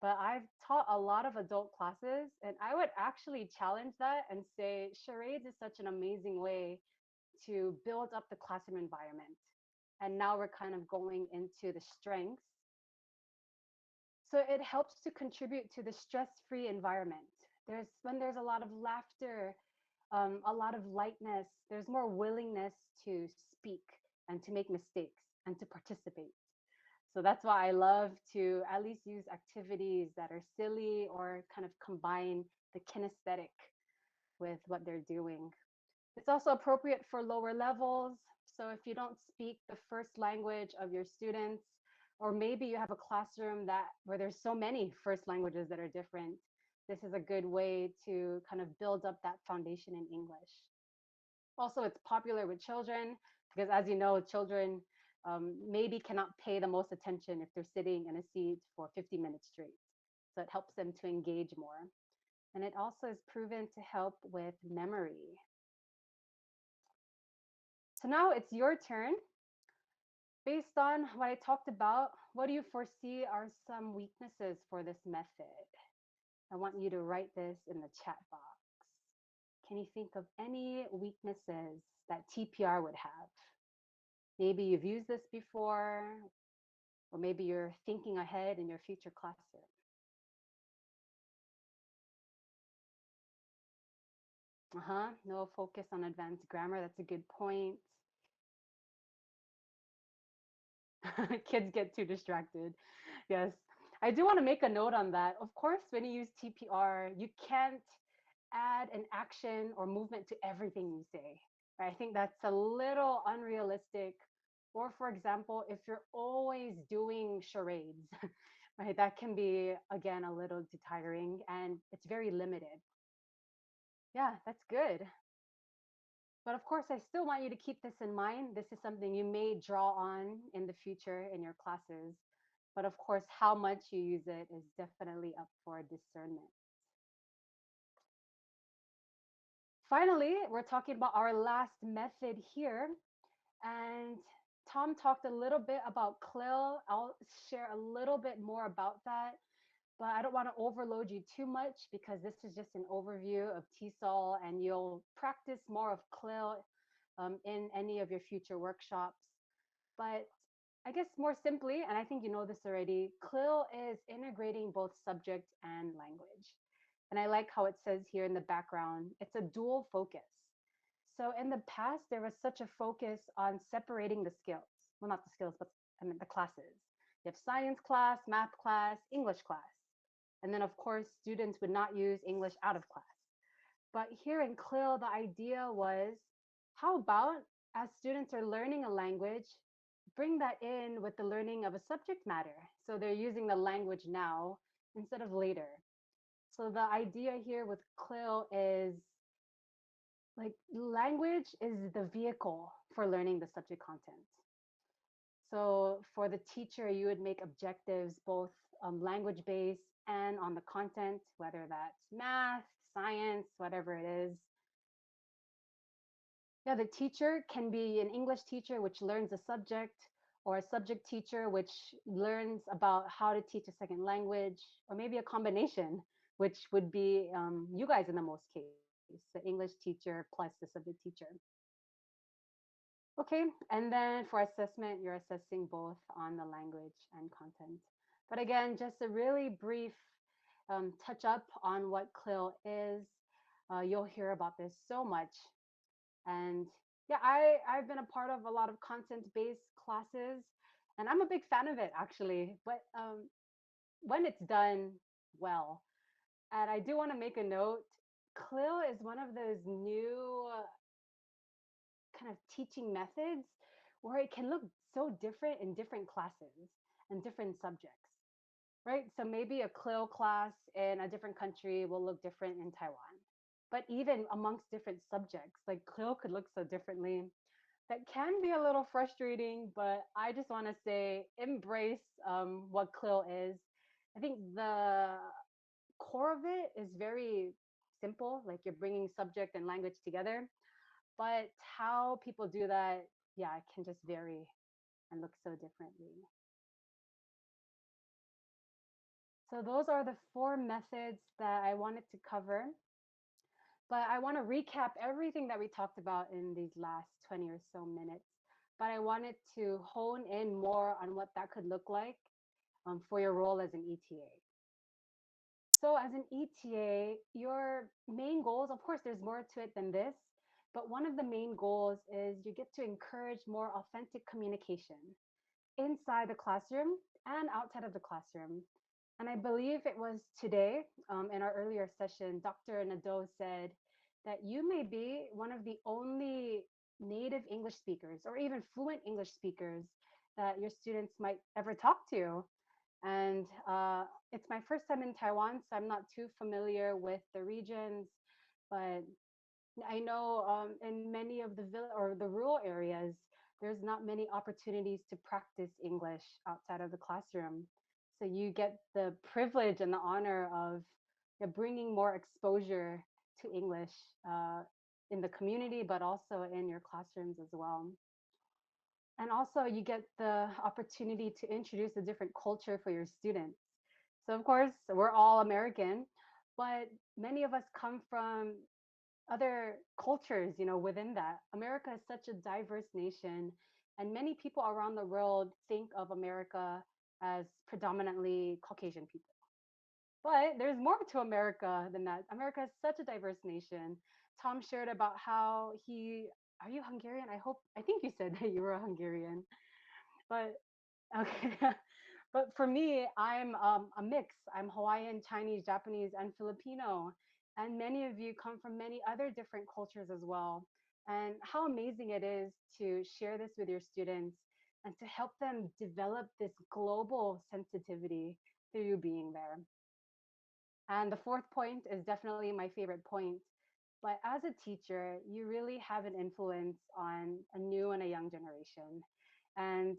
But I've taught a lot of adult classes, and I would actually challenge that and say charades is such an amazing way to build up the classroom environment. And now we're kind of going into the strengths. So it helps to contribute to the stress-free environment. There's a lot of laughter, a lot of lightness, there's more willingness to speak and to make mistakes and to participate. So that's why I love to at least use activities that are silly or kind of combine the kinesthetic with what they're doing. It's also appropriate for lower levels. So if you don't speak the first language of your students, or maybe you have a classroom that where there's so many first languages that are different, this is a good way to kind of build up that foundation in English. Also, it's popular with children because, as you know, children maybe cannot pay the most attention if they're sitting in a seat for 50 minutes straight. So it helps them to engage more. And it also is proven to help with memory. So now it's your turn. Based on what I talked about, what do you foresee are some weaknesses for this method? I want you to write this in the chat box. Can you think of any weaknesses that TPR would have? Maybe you've used this before, or maybe you're thinking ahead in your future classroom. No focus on advanced grammar. That's a good point. Kids get too distracted. Yes. I do want to make a note on that. Of course, when you use TPR, you can't add an action or movement to everything you say. Right? I think that's a little unrealistic. Or for example, if you're always doing charades, right, that can be, again, a little too tiring and it's very limited. Yeah, that's good. But of course, I still want you to keep this in mind. This is something you may draw on in the future in your classes. But of course, how much you use it is definitely up for discernment. Finally, we're talking about our last method here. And Tom talked a little bit about CLIL. I'll share a little bit more about that, but I don't want to overload you too much because this is just an overview of TESOL and you'll practice more of CLIL in any of your future workshops. But I guess more simply, and I think you know this already, CLIL is integrating both subject and language. And I like how it says here in the background, it's a dual focus. So in the past, there was such a focus on separating the skills. Well, not the skills, but I mean the classes. You have science class, math class, English class. And then, of course, students would not use English out of class. But here in CLIL, the idea was how about as students are learning a language, bring that in with the learning of a subject matter. So they're using the language now instead of later. So the idea here with CLIL is like language is the vehicle for learning the subject content. So for the teacher, you would make objectives both language based and on the content, whether that's math, science, whatever it is. Yeah, the teacher can be an English teacher which learns a subject, or a subject teacher which learns about how to teach a second language, or maybe a combination, which would be you guys in the most case, the English teacher plus the subject teacher. Okay, and then for assessment, you're assessing both on the language and content. But again, just a really brief touch up on what CLIL is. You'll hear about this so much. And yeah, I've been a part of a lot of content-based classes, and I'm a big fan of it actually. But when it's done well, and I do want to make a note, CLIL is one of those new kind of teaching methods where it can look so different in different classes and different subjects, right? So maybe a CLIL class in a different country will look different in Taiwan. But even amongst different subjects, like CLIL could look so differently. That can be a little frustrating, but I just want to say embrace what CLIL is. I think the core of it is very simple, like you're bringing subject and language together. But how people do that, yeah, it can just vary and look so differently. So those are the four methods that I wanted to cover. But I want to recap everything that we talked about in these last 20 or so minutes. But I wanted to hone in more on what that could look like for your role as an ETA. So, as an ETA, your main goals, of course, there's more to it than this, but one of the main goals is you get to encourage more authentic communication inside the classroom and outside of the classroom. And I believe it was today in our earlier session, Dr. Nadeau said that you may be one of the only native English speakers or even fluent English speakers that your students might ever talk to. And it's my first time in Taiwan, so I'm not too familiar with the regions, but I know in many of the or the rural areas, there's not many opportunities to practice English outside of the classroom. So you get the privilege and the honor of bringing more exposure to English in the community, but also in your classrooms as well. And also, you get the opportunity to introduce a different culture for your students. So, of course, we're all American, but many of us come from other cultures, within that. America is such a diverse nation, and many people around the world think of America as predominantly Caucasian people. But there's more to America than that. America is such a diverse nation. Tom shared about how are you Hungarian? I think you said that you were a Hungarian. But okay. But for me, I'm a mix. I'm Hawaiian, Chinese, Japanese, and Filipino. And many of you come from many other different cultures as well. And how amazing it is to share this with your students and to help them develop this global sensitivity through you being there. And the fourth point is definitely my favorite point. But as a teacher, you really have an influence on a new and a young generation. And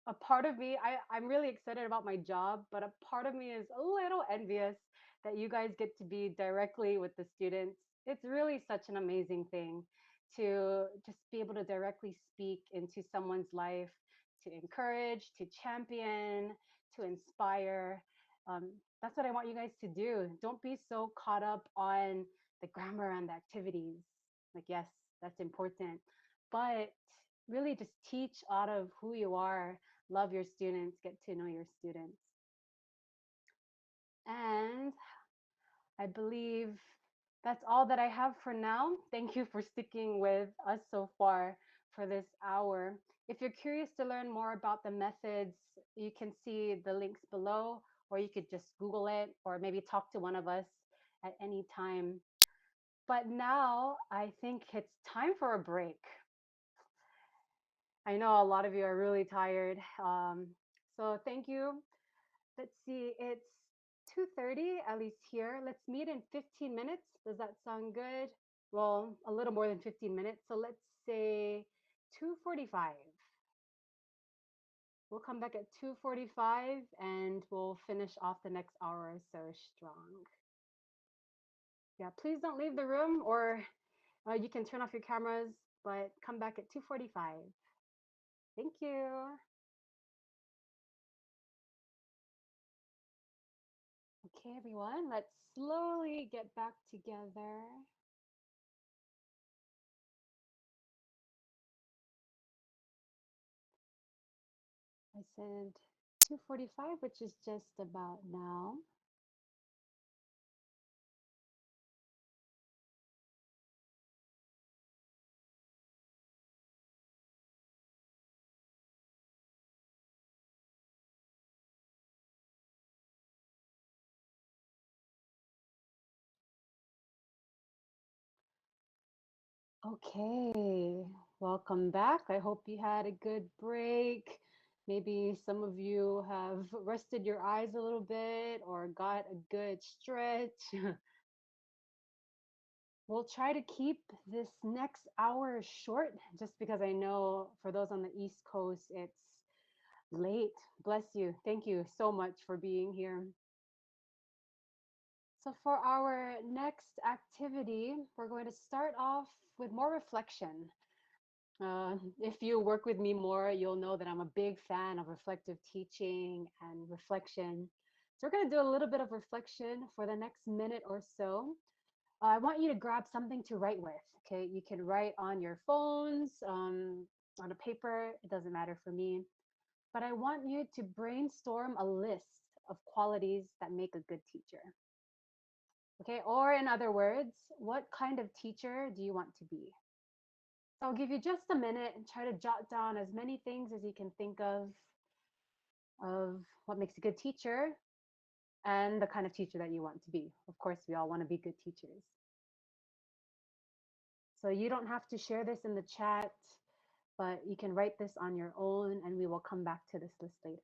a part of me, I'm really excited about my job, but a part of me is a little envious that you guys get to be directly with the students. It's really such an amazing thing to just be able to directly speak into someone's life, to encourage, to champion, to inspire. Um, that's what I want you guys to do. Don't be so caught up on the grammar and the activities. Like, yes, that's important, but really just teach out of who you are, love your students, get to know your students. And I believe that's all that I have for now. Thank you for sticking with us so far for this hour. If you're curious to learn more about the methods, you can see the links below, or you could just Google it, or maybe talk to one of us at any time. But now I think it's time for a break. I know a lot of you are really tired. So thank you. Let's see, it's 2:30 at least here. Let's meet in 15 minutes. Does that sound good? Well, a little more than 15 minutes. So let's say 2:45. We'll come back at 2:45 and we'll finish off the next hour or so strong. Yeah, please don't leave the room, or you can turn off your cameras, but come back at 2:45. Thank you. Okay, everyone, let's slowly get back together. I said 2:45, which is just about now. Okay, welcome back. I hope you had a good break. Maybe some of you have rested your eyes a little bit or got a good stretch. We'll try to keep this next hour short just because I know for those on the East Coast, it's late. Bless you. Thank you so much for being here. So, for our next activity, we're going to start off with more reflection. If you work with me more, you'll know that I'm a big fan of reflective teaching and reflection. So, we're going to do a little bit of reflection for the next minute or so. I want you to grab something to write with. Okay, you can write on your phones, on a paper, it doesn't matter for me. But I want you to brainstorm a list of qualities that make a good teacher. Okay, or in other words, what kind of teacher do you want to be? So I'll give you just a minute and try to jot down as many things as you can think of what makes a good teacher and the kind of teacher that you want to be. Of course, we all want to be good teachers. So you don't have to share this in the chat, but you can write this on your own and we will come back to this list later.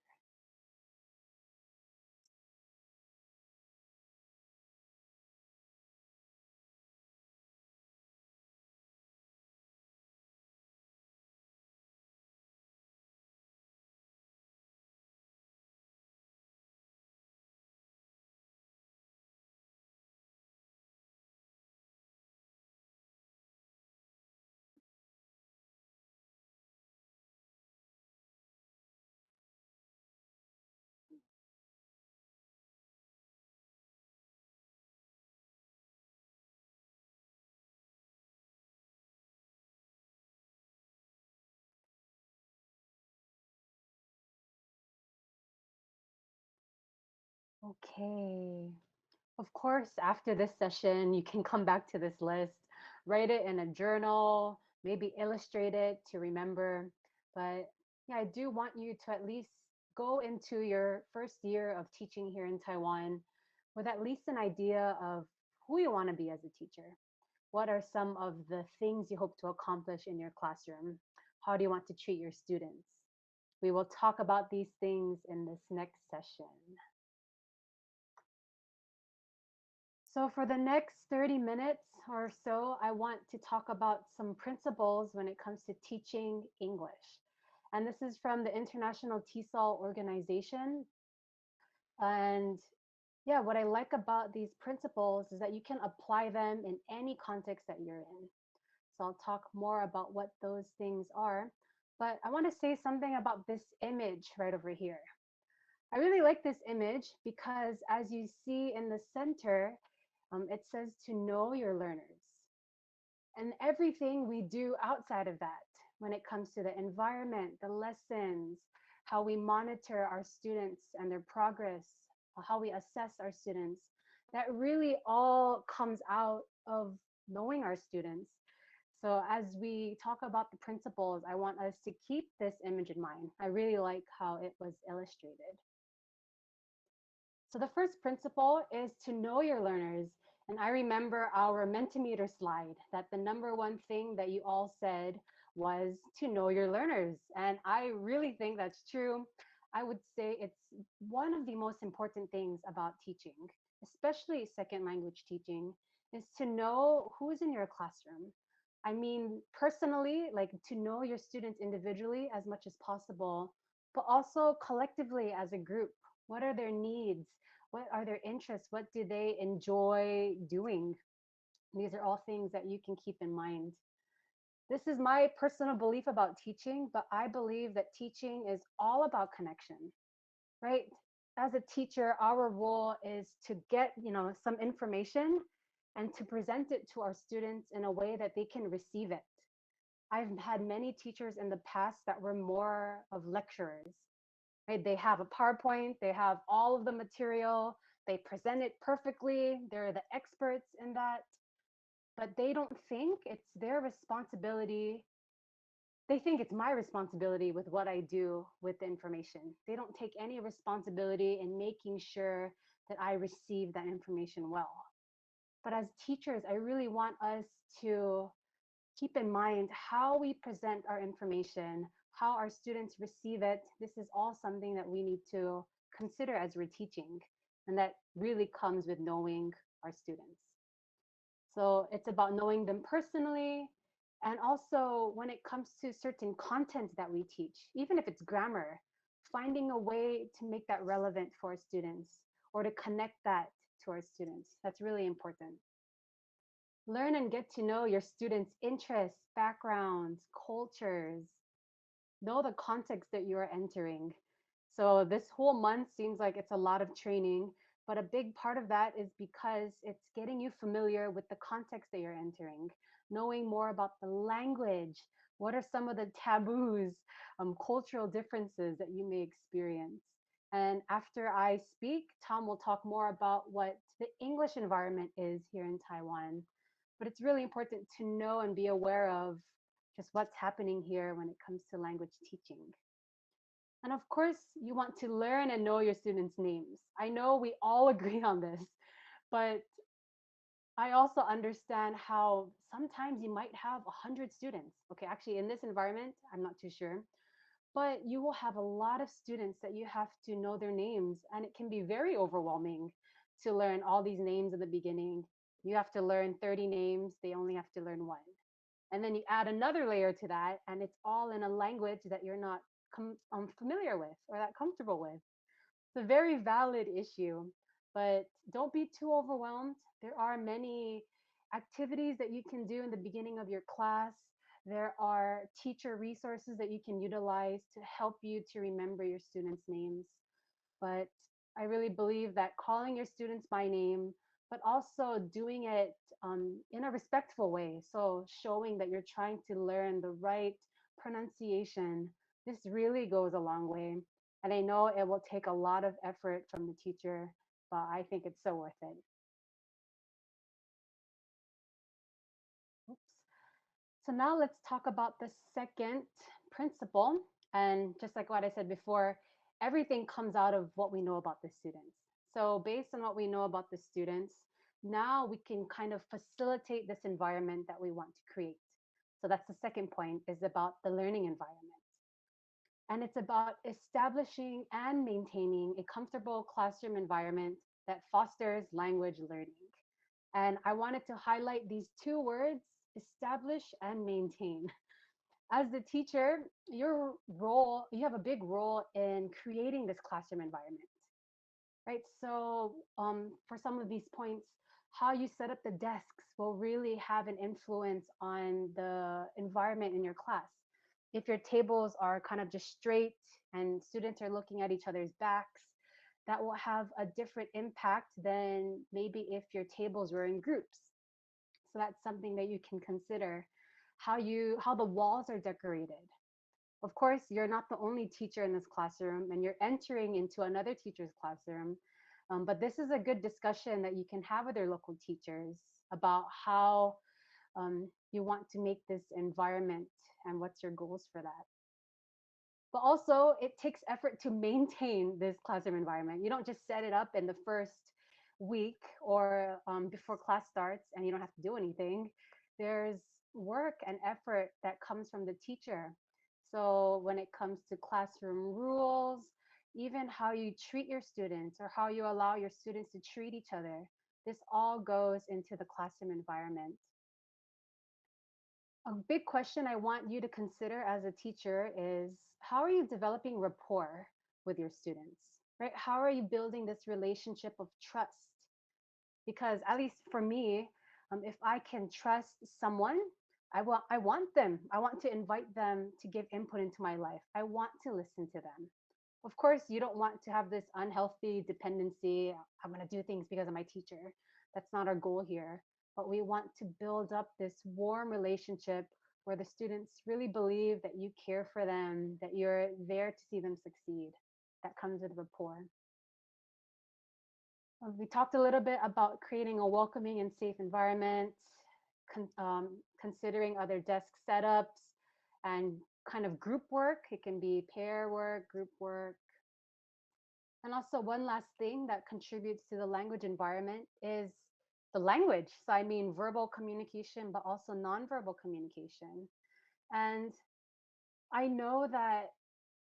Okay. Of course, after this session, you can come back to this list, write it in a journal, maybe illustrate it to remember. But yeah, I do want you to at least go into your first year of teaching here in Taiwan with at least an idea of who you want to be as a teacher. What are some of the things you hope to accomplish in your classroom? How do you want to treat your students? We will talk about these things in this next session. So, for the next 30 minutes or so, I want to talk about some principles when it comes to teaching English. And this is from the International TESOL organization. And yeah, what I like about these principles is that you can apply them in any context that you're in. So, I'll talk more about what those things are. But I want to say something about this image right over here. I really like this image because, as you see in the center, it says to know your learners. And everything we do outside of that, when it comes to the environment, the lessons, how we monitor our students and their progress, how we assess our students, that really all comes out of knowing our students. So, as we talk about the principles, I want us to keep this image in mind. I really like how it was illustrated. So the first principle is to know your learners. And I remember our Mentimeter slide that the number one thing that you all said was to know your learners. And I really think that's true. I would say it's one of the most important things about teaching, especially second language teaching, is to know who's in your classroom. I mean, personally, like to know your students individually as much as possible, but also collectively as a group. What are their needs? What are their interests? What do they enjoy doing? These are all things that you can keep in mind. This is my personal belief about teaching, but I believe that teaching is all about connection, right? As a teacher, our role is to get, some information and to present it to our students in a way that they can receive it. I've had many teachers in the past that were more of lecturers, right? They have a PowerPoint, they have all of the material, they present it perfectly, they're the experts in that, but they don't think it's their responsibility. They think it's my responsibility with what I do with the information. They don't take any responsibility in making sure that I receive that information well. But as teachers, I really want us to keep in mind how we present our information, how our students receive it. This is all something that we need to consider as we're teaching. And that really comes with knowing our students. So it's about knowing them personally. And also, when it comes to certain content that we teach, even if it's grammar, finding a way to make that relevant for our students or to connect that to our students. That's really important. Learn and get to know your students' interests, backgrounds, cultures. Know the context that you are entering. So, this whole month seems like it's a lot of training, but a big part of that is because it's getting you familiar with the context that you're entering, knowing more about the language. What are some of the taboos, cultural differences that you may experience? And after I speak, Tom will talk more about what the English environment is here in Taiwan. But it's really important to know and be aware of just what's happening here when it comes to language teaching. And of course, you want to learn and know your students' names. I know we all agree on this, but I also understand how sometimes you might have 100 students. Okay, actually, in this environment, I'm not too sure, but you will have a lot of students that you have to know their names, and it can be very overwhelming to learn all these names in the beginning. You have to learn 30 names, they only have to learn one. And then you add another layer to that, and it's all in a language that you're not familiar with or that comfortable with. It's a very valid issue, but don't be too overwhelmed. There are many activities that you can do in the beginning of your class. There are teacher resources that you can utilize to help you to remember your students' names. But I really believe that calling your students by name, but also doing it in a respectful way. So showing that you're trying to learn the right pronunciation, this really goes a long way. And I know it will take a lot of effort from the teacher, but I think it's so worth it. Oops. So now let's talk about the second principle. And just like what I said before, everything comes out of what we know about the students. So based on what we know about the students, now we can kind of facilitate this environment that we want to create. So that's the second point is about the learning environment. And it's about establishing and maintaining a comfortable classroom environment that fosters language learning. And I wanted to highlight these two words: establish and maintain. As the teacher, you have a big role in creating this classroom environment, right? So, for some of these points, how you set up the desks will really have an influence on the environment in your class. If your tables are kind of just straight and students are looking at each other's backs, that will have a different impact than maybe if your tables were in groups. So that's something that you can consider. How the walls are decorated. Of course, you're not the only teacher in this classroom and you're entering into another teacher's classroom. But this is a good discussion that you can have with your local teachers about how you want to make this environment and what's your goals for that. But also, it takes effort to maintain this classroom environment. You don't just set it up in the first week or before class starts and you don't have to do anything. There's work and effort that comes from the teacher. So when it comes to classroom rules, even how you treat your students or how you allow your students to treat each other, this all goes into the classroom environment. A big question I want you to consider as a teacher is, how are you developing rapport with your students, right? How are you building this relationship of trust? Because at least for me, if I can trust someone, I want to invite them to give input into my life. I want to listen to them. Of course, you don't want to have this unhealthy dependency. I'm going to do things because of my teacher. That's not our goal here. But we want to build up this warm relationship where the students really believe that you care for them, that you're there to see them succeed. That comes with rapport. We talked a little bit about creating a welcoming and safe environment, considering other desk setups, and kind of group work. It can be pair work, group work. And also, one last thing that contributes to the language environment is the language. So, I mean, verbal communication, but also nonverbal communication. And I know that,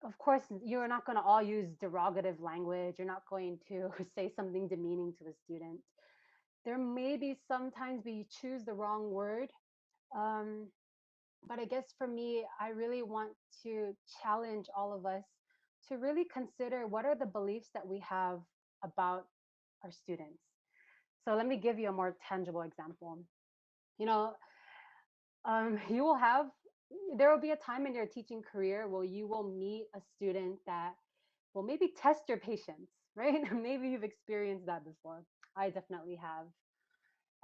of course, you're not going to all use derogative language. You're not going to say something demeaning to a student. There may be sometimes we choose the wrong word. Um, but I guess for me, I really want to challenge all of us to really consider what are the beliefs that we have about our students. So let me give you a more tangible example. You know, you will have, there will be a time in your teaching career where you will meet a student that will maybe test your patience, right? Maybe you've experienced that before. I definitely have.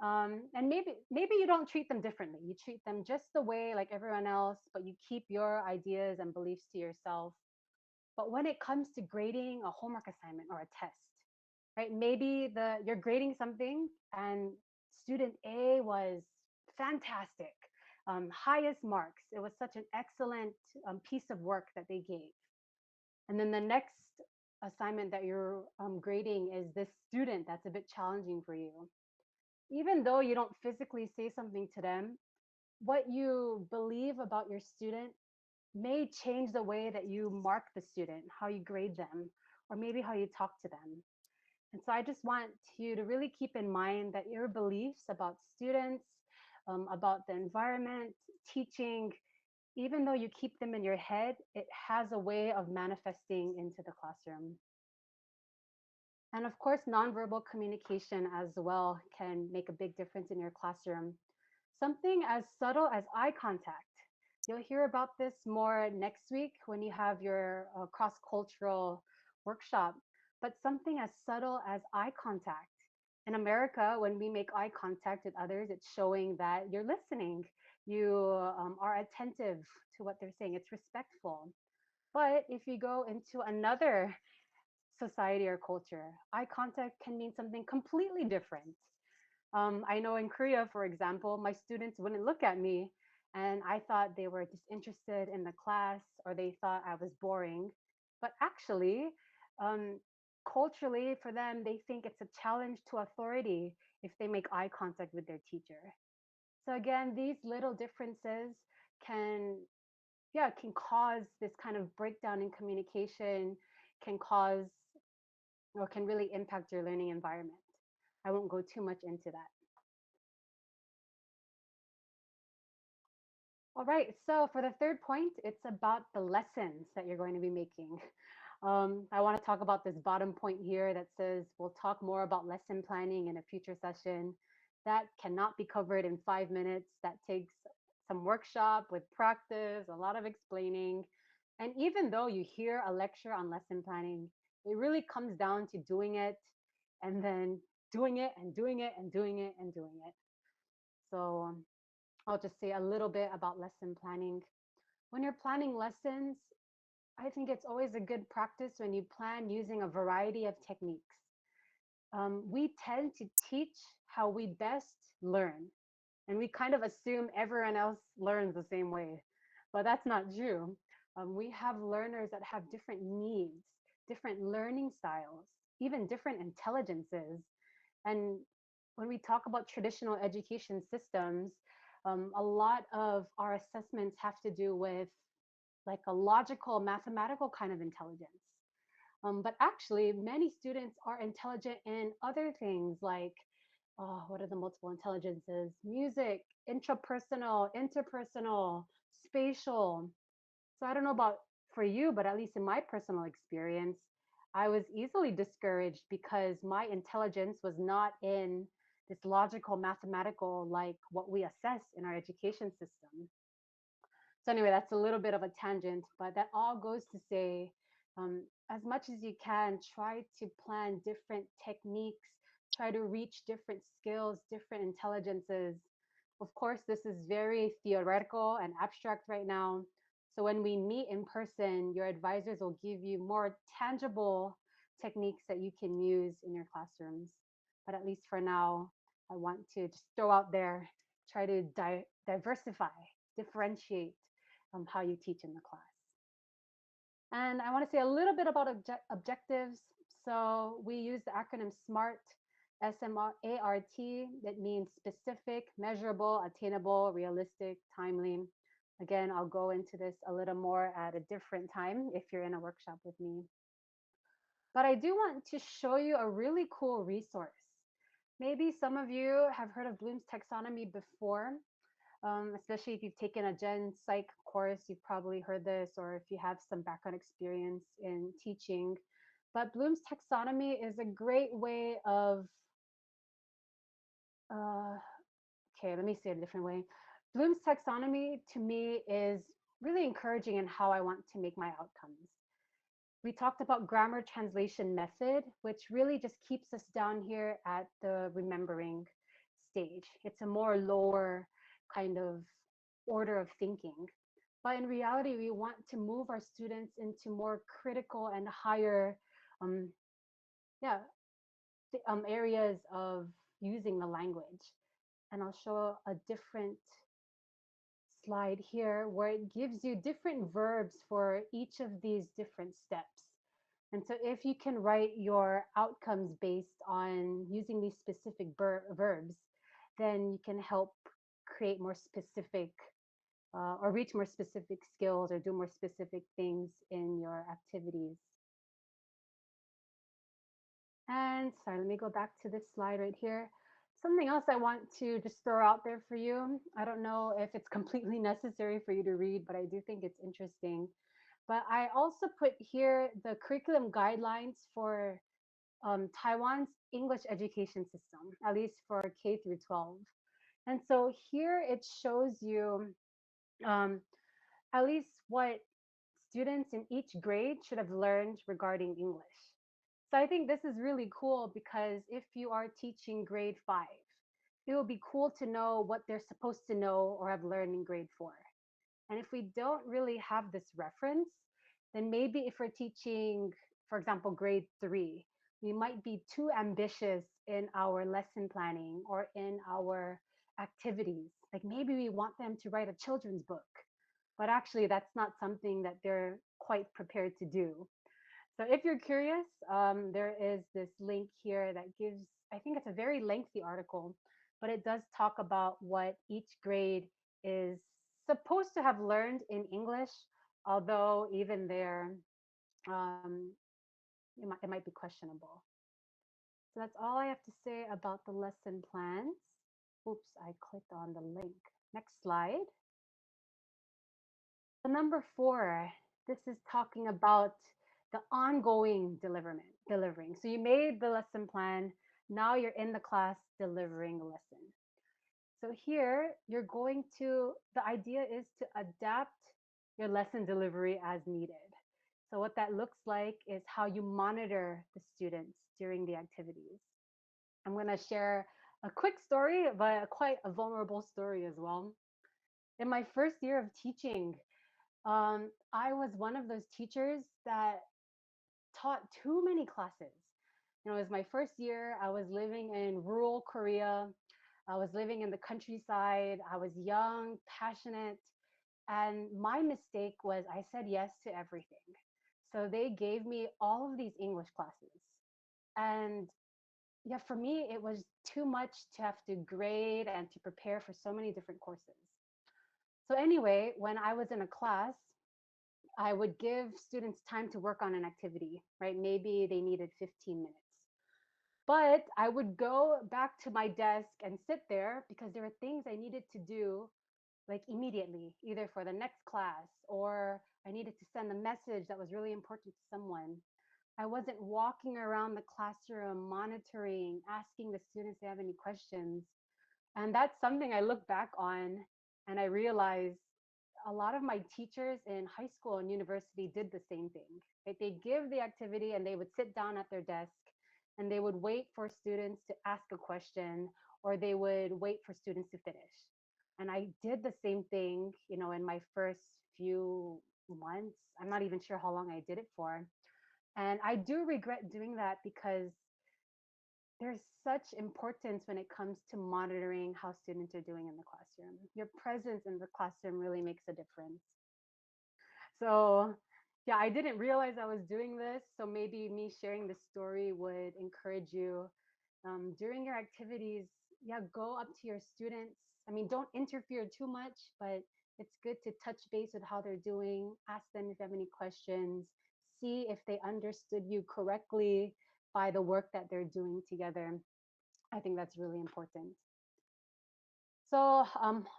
And maybe you don't treat them differently. You treat them just the way like everyone else, but you keep your ideas and beliefs to yourself. But when it comes to grading a homework assignment or a test, right? Maybe the you're grading something and student A was fantastic, highest marks. It was such an excellent piece of work that they gave. And then the next assignment that you're grading is this student that's a bit challenging for you. Even though you don't physically say something to them, what you believe about your student may change the way that you mark the student, how you grade them, or maybe how you talk to them. And so I just want you to really keep in mind that your beliefs about students, about the environment, teaching, even though you keep them in your head, it has a way of manifesting into the classroom. And of course, nonverbal communication as well can make a big difference in your classroom. Something as subtle as eye contact. You'll hear about this more next week when you have your cross cultural workshop, but something as subtle as eye contact. In America, when we make eye contact with others, it's showing that you're listening, you are attentive to what they're saying, it's respectful. But if you go into another society or culture, eye contact can mean something completely different. I know in Korea, for example, my students wouldn't look at me and I thought they were disinterested in the class or they thought I was boring. But actually, um, culturally, for them, they think it's a challenge to authority if they make eye contact with their teacher. So again, these little differences can, yeah, can cause this kind of breakdown in communication, can cause or can really impact your learning environment. I won't go too much into that. All right. So for the third point, it's about the lessons that you're going to be making. I want to talk about this bottom point here that says we'll talk more about lesson planning in a future session. That cannot be covered in 5 minutes. That takes some workshop with practice, a lot of explaining. And even though you hear a lecture on lesson planning, it really comes down to doing it and then doing it and doing it and doing it and doing it. So I'll just say a little bit about lesson planning. When you're planning lessons, I think it's always a good practice when you plan using a variety of techniques. We tend to teach how we best learn, and we kind of assume everyone else learns the same way, but that's not true. We have learners that have different needs, different learning styles, even different intelligences. And when we talk about traditional education systems, a lot of our assessments have to do with like a logical, mathematical kind of intelligence. But actually, many students are intelligent in other things like what are the multiple intelligences? Music, intrapersonal, interpersonal, spatial. So I don't know about for you, but at least in my personal experience, I was easily discouraged because my intelligence was not in this logical, mathematical, like what we assess in our education system. So anyway, that's a little bit of a tangent, but that all goes to say, as much as you can, try to plan different techniques, try to reach different skills, different intelligences. Of course, this is very theoretical and abstract right now. So when we meet in person, your advisors will give you more tangible techniques that you can use in your classrooms. But at least for now, I want to just throw out there, try to diversify, differentiate how you teach in the class. And I want to say a little bit about objectives. So we use the acronym SMART, SMART. That means specific, measurable, attainable, realistic, timely. Again, I'll go into this a little more at a different time if you're in a workshop with me. But I do want to show you a really cool resource. Maybe some of you have heard of Bloom's taxonomy before. Especially if you've taken a Gen Psych course, you've probably heard this, or if you have some background experience in teaching. But Bloom's taxonomy is a great way of, uh, okay, let me say it a different way. Bloom's taxonomy to me is really encouraging in how I want to make my outcomes. We talked about grammar translation method, which really just keeps us down here at the remembering stage. It's a more lower kind of order of thinking. But in reality, we want to move our students into more critical and higher, um, yeah, areas of using the language. And I'll show a different slide here where it gives you different verbs for each of these different steps. And so if you can write your outcomes based on using these specific verbs, then you can help create more specific or reach more specific skills or do more specific things in your activities. And sorry, let me go back to this slide right here. Something else I want to just throw out there for you. I don't know if it's completely necessary for you to read, but I do think it's interesting. But I also put here the curriculum guidelines for Taiwan's English education system, at least for K through 12. And so here it shows you um, at least what students in each grade should have learned regarding English. So I think this is really cool because if you are teaching grade 5, it will be cool to know what they're supposed to know or have learned in grade 4. And if we don't really have this reference, then maybe if we're teaching, for example, grade 3, we might be too ambitious in our lesson planning or in our activities. Like maybe we want them to write a children's book, but actually that's not something that they're quite prepared to do. So if you're curious, there is this link here that gives, I think it's a very lengthy article, but it does talk about what each grade is supposed to have learned in English, although even there, um, it might be questionable. So that's all I have to say about the lesson plans. Oops, I clicked on the link. Next slide. So number four, this is talking about the ongoing delivering. So you made the lesson plan. Now you're in the class delivering the lesson. So here you're going to, the idea is to adapt your lesson delivery as needed. So what that looks like is how you monitor the students during the activities. I'm going to share a quick story, but quite a vulnerable story as well. In my first year of teaching, I was one of those teachers that taught too many classes. You know, it was my first year. I was living in rural Korea. I was living in the countryside. I was young, passionate. And my mistake was I said yes to everything. So they gave me all of these English classes. And yeah, for me, it was too much to have to grade and to prepare for so many different courses. So, anyway, when I was in a class, I would give students time to work on an activity, right? Maybe they needed 15 minutes. But I would go back to my desk and sit there because there were things I needed to do like immediately, either for the next class or I needed to send a message that was really important to someone. I wasn't walking around the classroom monitoring, asking the students if they have any questions. And that's something I look back on and I realize a lot of my teachers in high school and university did the same thing. Right? They give the activity and they would sit down at their desk and they would wait for students to ask a question or they would wait for students to finish. And I did the same thing, you know, in my first few months. I'm not even sure how long I did it for. And I do regret doing that because there's such importance when it comes to monitoring how students are doing in the classroom. Your presence in the classroom really makes a difference. So, yeah, I didn't realize I was doing this. So maybe me sharing this story would encourage you during your activities. Yeah, go up to your students. I mean, don't interfere too much, but it's good to touch base with how they're doing. Ask them if you have any questions. See if they understood you correctly by the work that they're doing together. I think that's really important. So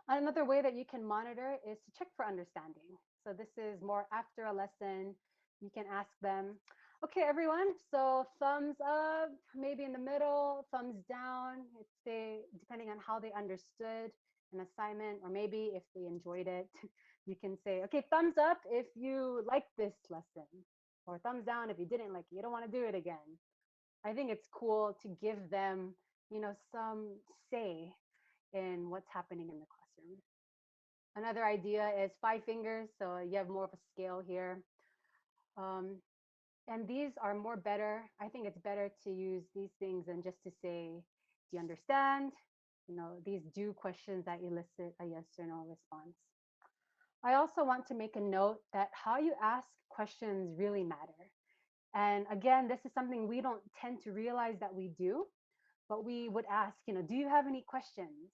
another way that you can monitor is to check for understanding. So this is more after a lesson. You can ask them, okay, everyone, so thumbs up, maybe in the middle, thumbs down, if they, depending on how they understood an assignment, or maybe if they enjoyed it, you can say, okay, thumbs up if you liked this lesson, or thumbs down if you didn't like it, you don't want to do it again. I think it's cool to give them, you know, some say in what's happening in the classroom. Another idea is five fingers. So you have more of a scale here. Um, and these are more better. I think it's better to use these things than just to say, do you understand? You know, these do questions that elicit a yes or no response. I also want to make a note that how you ask questions really matter. And again, this is something we don't tend to realize that we do, but we would ask, you know, do you have any questions?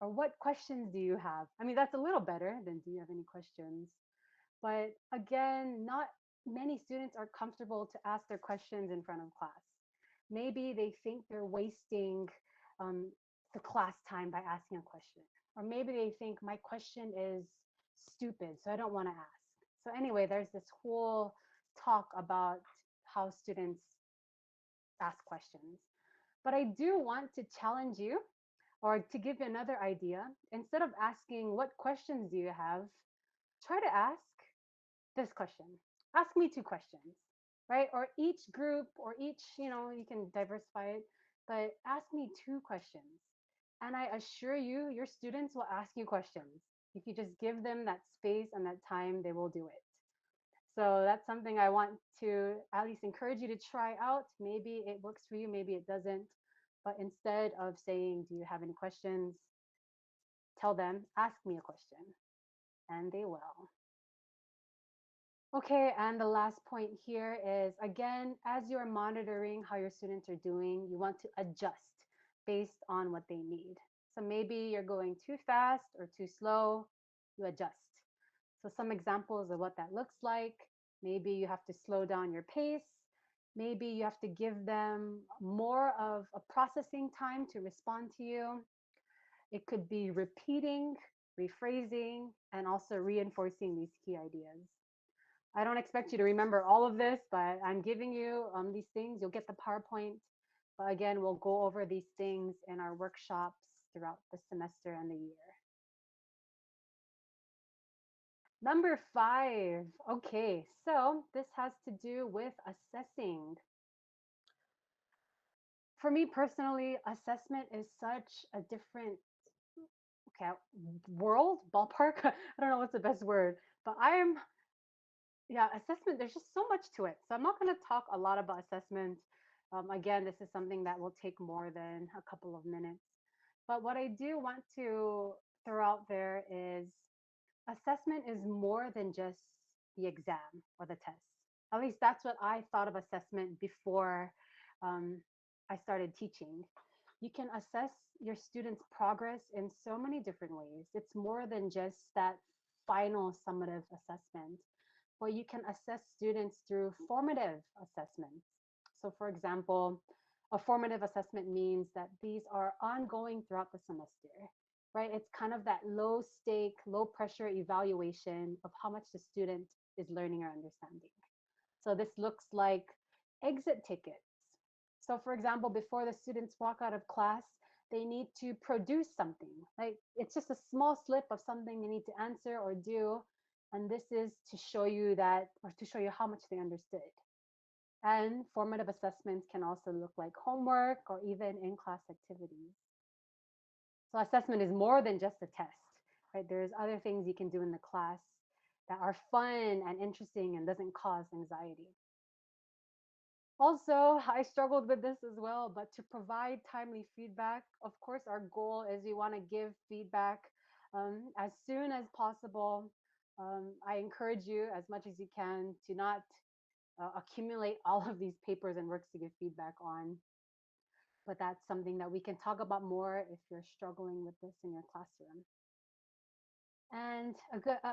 Or what questions do you have? I mean, that's a little better than do you have any questions? But again, not many students are comfortable to ask their questions in front of class. Maybe they think they're wasting um, the class time by asking a question. Or maybe they think my question is stupid, so I don't want to ask. So, anyway, there's this whole talk about how students ask questions. But I do want to challenge you or to give you another idea. Instead of asking, what questions do you have? Try to ask this question. Ask me two questions, right? Or each group or each, you know, you can diversify it, but ask me two questions. And I assure you, your students will ask you questions. If you just give them that space and that time, they will do it. So that's something I want to at least encourage you to try out. Maybe it works for you, maybe it doesn't. But instead of saying, do you have any questions? Tell them, ask me a question, and they will. Okay, and the last point here is again, as you're monitoring how your students are doing, you want to adjust based on what they need. So maybe you're going too fast or too slow, you adjust. So, some examples of what that looks like, maybe you have to slow down your pace. Maybe you have to give them more of a processing time to respond to you. It could be repeating rephrasing, and also reinforcing these key ideas. I don't expect you to remember all of this, but I'm giving you these things. You'll get the PowerPoint. But again, we'll go over these things in our workshops throughout the semester and the year. Number 5. Okay, so this has to do with assessing. For me personally, assessment is such a different okay world ballpark. I don't know what's the best word, but I'm yeah, assessment. There's just so much to it, so I'm not going to talk a lot about assessment. Again, this is something that will take more than a couple of minutes. But what I do want to throw out there is assessment is more than just the exam or the test. At least that's what I thought of assessment before um, I started teaching. You can assess your students' progress in so many different ways. It's more than just that final summative assessment, but you can assess students through formative assessments. So, for example, a formative assessment means that these are ongoing throughout the semester, right? It's kind of that low stake, low pressure evaluation of how much the student is learning or understanding. So this looks like exit tickets. So for example, before the students walk out of class, they need to produce something. Like it's just a small slip of something they need to answer or do. And this is to show you that, or to show you how much they understood. And formative assessments can also look like homework or even in class activities. So assessment is more than just a test, right? There's other things you can do in the class that are fun and interesting and doesn't cause anxiety. Also, I struggled with this as well, but to provide timely feedback, of course, our goal is we want to give feedback as soon as possible. I encourage you as much as you can to not accumulate all of these papers and works to give feedback on. But that's something that we can talk about more if you're struggling with this in your classroom. And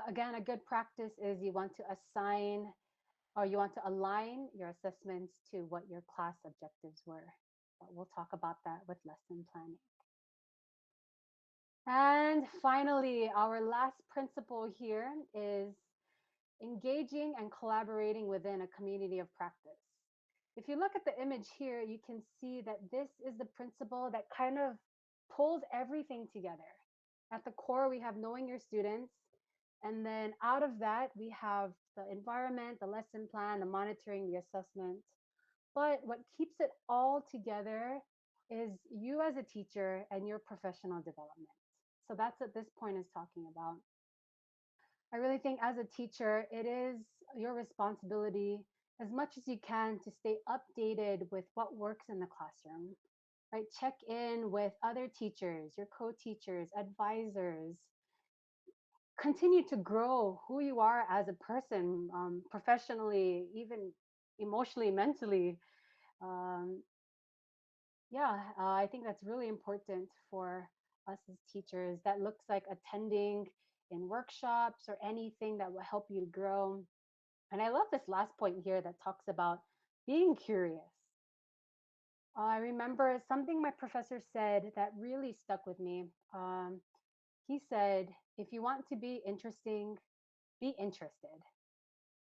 again, a good practice is you want to assign or you want to align your assessments to what your class objectives were. But we'll talk about that with lesson planning. And finally, our last principle here is engaging and collaborating within a community of practice. If you look at the image here, you can see that this is the principle that kind of pulls everything together. At the core, we have knowing your students. And then out of that, we have the environment, the lesson plan, the monitoring, the assessment. But what keeps it all together is you as a teacher and your professional development. So that's what this point is talking about. I really think as a teacher, it is your responsibility as much as you can to stay updated with what works in the classroom, right? Check in with other teachers, your co teachers, advisors. Continue to grow who you are as a person, professionally, even emotionally, mentally. Um, yeah, I think that's really important for us as teachers. That looks like attending in workshops or anything that will help you to grow. And I love this last point here that talks about being curious. I remember something my professor said that really stuck with me. He said, if you want to be interesting, be interested.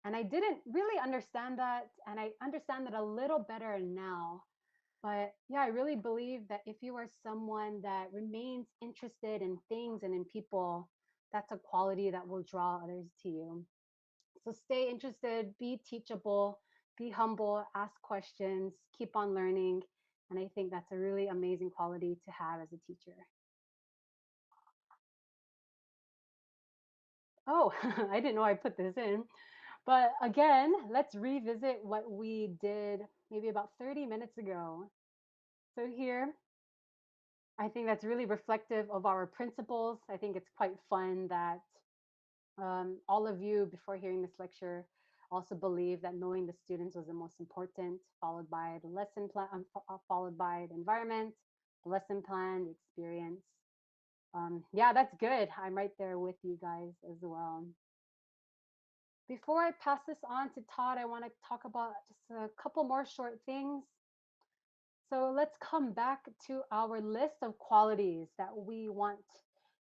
And I didn't really understand that. And I understand that a little better now. But yeah, I really believe that if you are someone that remains interested in things and in people, that's a quality that will draw others to you. So stay interested, be teachable, be humble, ask questions, keep on learning. And I think that's a really amazing quality to have as a teacher. Oh, I didn't know I put this in. But again, let's revisit what we did maybe about 30 minutes ago. So here, I think that's really reflective of our principles. I think it's quite fun that all of you, before hearing this lecture, also believe that knowing the students was the most important, followed by the lesson plan, followed by the environment, the lesson plan, the experience. Yeah, that's good. I'm right there with you guys as well. Before I pass this on to Todd, I want to talk about just a couple more short things. So let's come back to our list of qualities that we want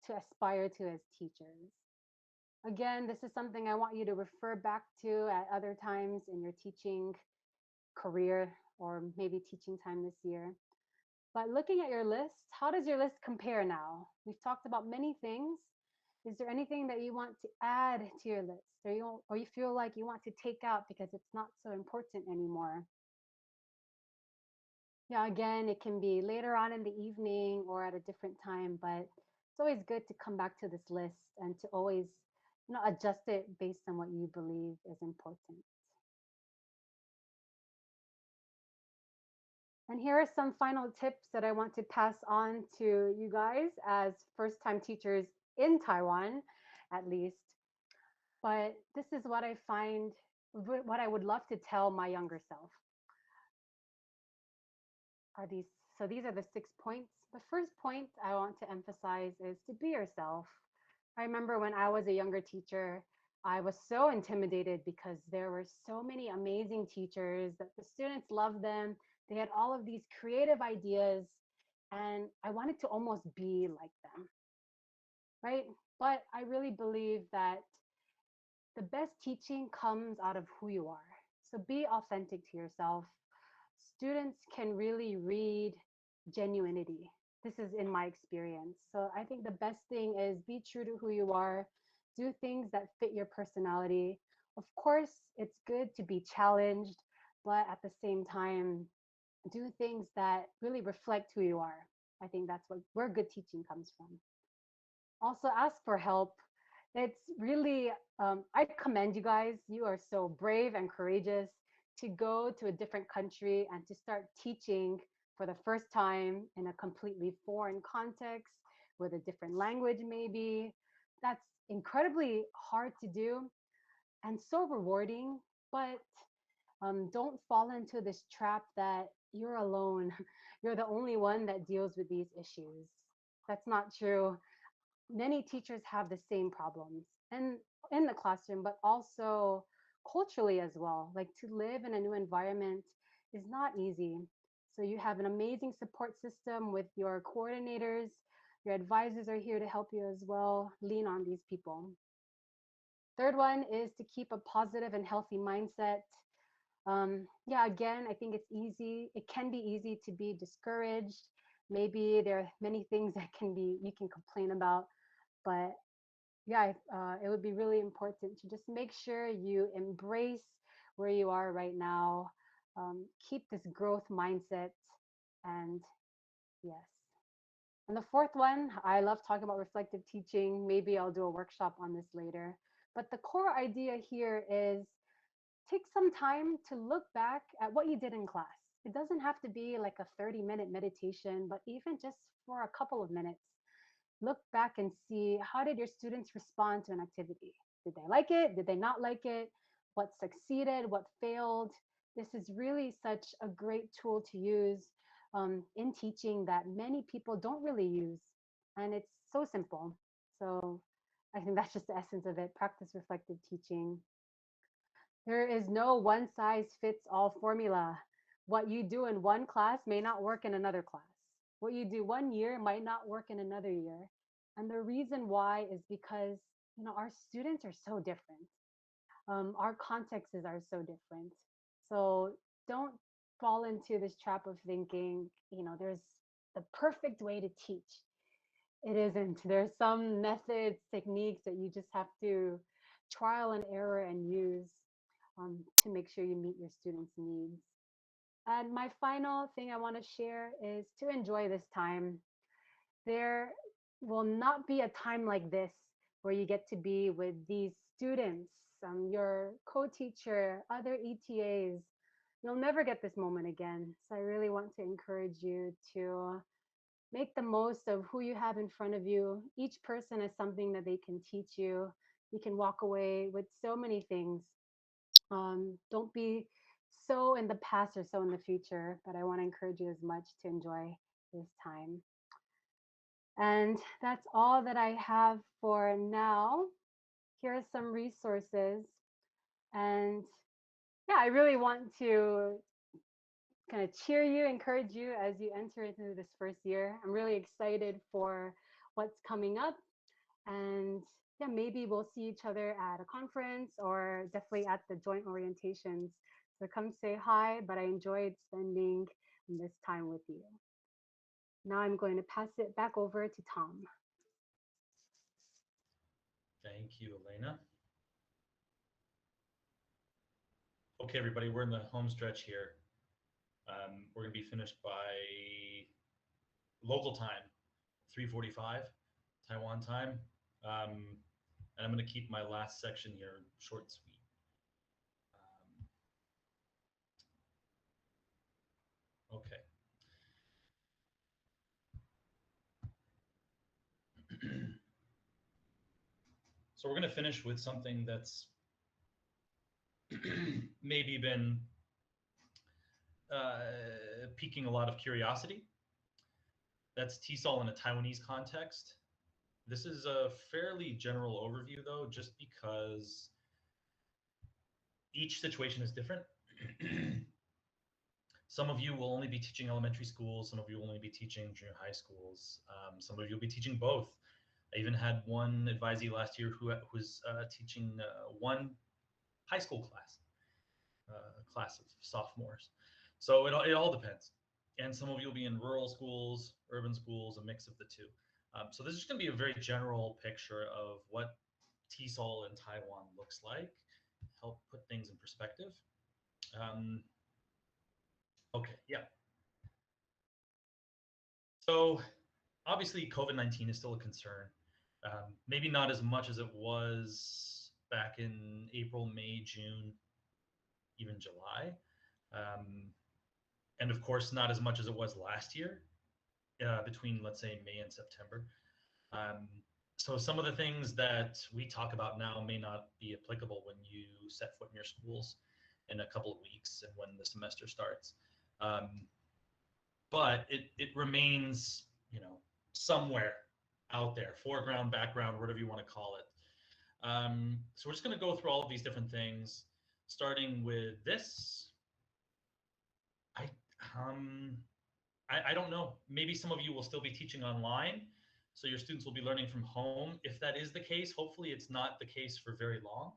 to aspire to as teachers. Again, this is something I want you to refer back to at other times in your teaching career or maybe teaching time this year. But looking at your list, how does your list compare now? We've talked about many things. Is there anything that you want to add to your list or you feel like you want to take out because it's not so important anymore? Yeah, again, it can be later on in the evening or at a different time, but it's always good to come back to this list and to always, adjust it based on what you believe is important. And here are some final tips that I want to pass on to you guys as first time teachers in Taiwan, at least. But this is what I find, what I would love to tell my younger self are these. So these are the 6 points. The first point I want to emphasize is to be yourself. I remember when I was a younger teacher, I was so intimidated because there were so many amazing teachers that the students loved them. They had all of these creative ideas, and I wanted to almost be like them, right? But I really believe that the best teaching comes out of who you are. So be authentic to yourself. Students can really read genuinity. This is in my experience. So I think the best thing is be true to who you are, do things that fit your personality. Of course, it's good to be challenged, but at the same time, do things that really reflect who you are. I think that's where good teaching comes from. Also, ask for help. It's really, I commend you guys. You are so brave and courageous to go to a different country and to start teaching for the first time in a completely foreign context with a different language, maybe. That's incredibly hard to do and so rewarding, but don't fall into this trap that you're alone. You're the only one that deals with these issues. That's not true. Many teachers have the same problems and in the classroom, but also culturally as well. Like to live in a new environment is not easy. So you have an amazing support system with your coordinators. Your advisors are here to help you as well. Lean on these people. Third one is to keep a positive and healthy mindset. Yeah, again, I think it's easy. It can be easy to be discouraged. Maybe there are many things that you can complain about, but yeah, it would be really important to just make sure you embrace where you are right now. Keep this growth mindset, and yes. And the fourth one, I love talking about reflective teaching. Maybe I'll do a workshop on this later. But the core idea here is take some time to look back at what you did in class. It doesn't have to be like a 30-minute meditation, but even just for a couple of minutes, look back and see how did your students respond to an activity? Did they like it? Did they not like it? What succeeded? What failed? This is really such a great tool to use in teaching that many people don't really use. And it's so simple. So I think that's just the essence of it. Practice reflective teaching. There is no one size fits all formula. What you do in one class may not work in another class. What you do one year might not work in another year. And the reason why is because, our students are so different. Our contexts are so different. So don't fall into this trap of thinking, there's the perfect way to teach. It isn't. There's some methods, techniques that you just have to trial and error and use to make sure you meet your students' needs. And my final thing I want to share is to enjoy this time. There will not be a time like this where you get to be with these students, your co-teacher, other ETAs. You'll never get this moment again. So I really want to encourage you to make the most of who you have in front of you. Each person is something that they can teach you. You can walk away with so many things. Don't be so in the past or so in the future, but I want to encourage you as much to enjoy this time. And that's all that I have for now. Here are some resources. And yeah, I really want to kind of cheer you, encourage you as you enter into this first year. I'm really excited for what's coming up. And yeah, maybe we'll see each other at a conference or definitely at the joint orientations. So come say hi, but I enjoyed spending this time with you. Now I'm going to pass it back over to Tom. Thank you, Elena. Okay, everybody, we're in the home stretch here. We're going to be finished by local time, 3:45 Taiwan time. And I'm going to keep my last section here short and sweet. Okay. So we're going to finish with something that's maybe been piquing a lot of curiosity. That's TESOL in a Taiwanese context. This is a fairly general overview, though, just because each situation is different. Some of you will only be teaching elementary schools. Some of you will only be teaching junior high schools. Some of you will be teaching both. I even had one advisee last year who was teaching one high school class, a class of sophomores. So it all depends. And some of you will be in rural schools, urban schools, a mix of the two. So this is going to be a very general picture of what TESOL in Taiwan looks like, help put things in perspective. Okay, yeah. So obviously COVID-19 is still a concern. Maybe not as much as it was back in April, May, June, even July. And of course, not as much as it was last year, between, let's say, May and September. So some of the things that we talk about now may not be applicable when you set foot in your schools in a couple of weeks and when the semester starts. But it remains, somewhere out there, foreground, background, whatever you want to call it. So we're just going to go through all of these different things, starting with this. I don't know. Maybe some of you will still be teaching online, so your students will be learning from home. If that is the case, hopefully it's not the case for very long.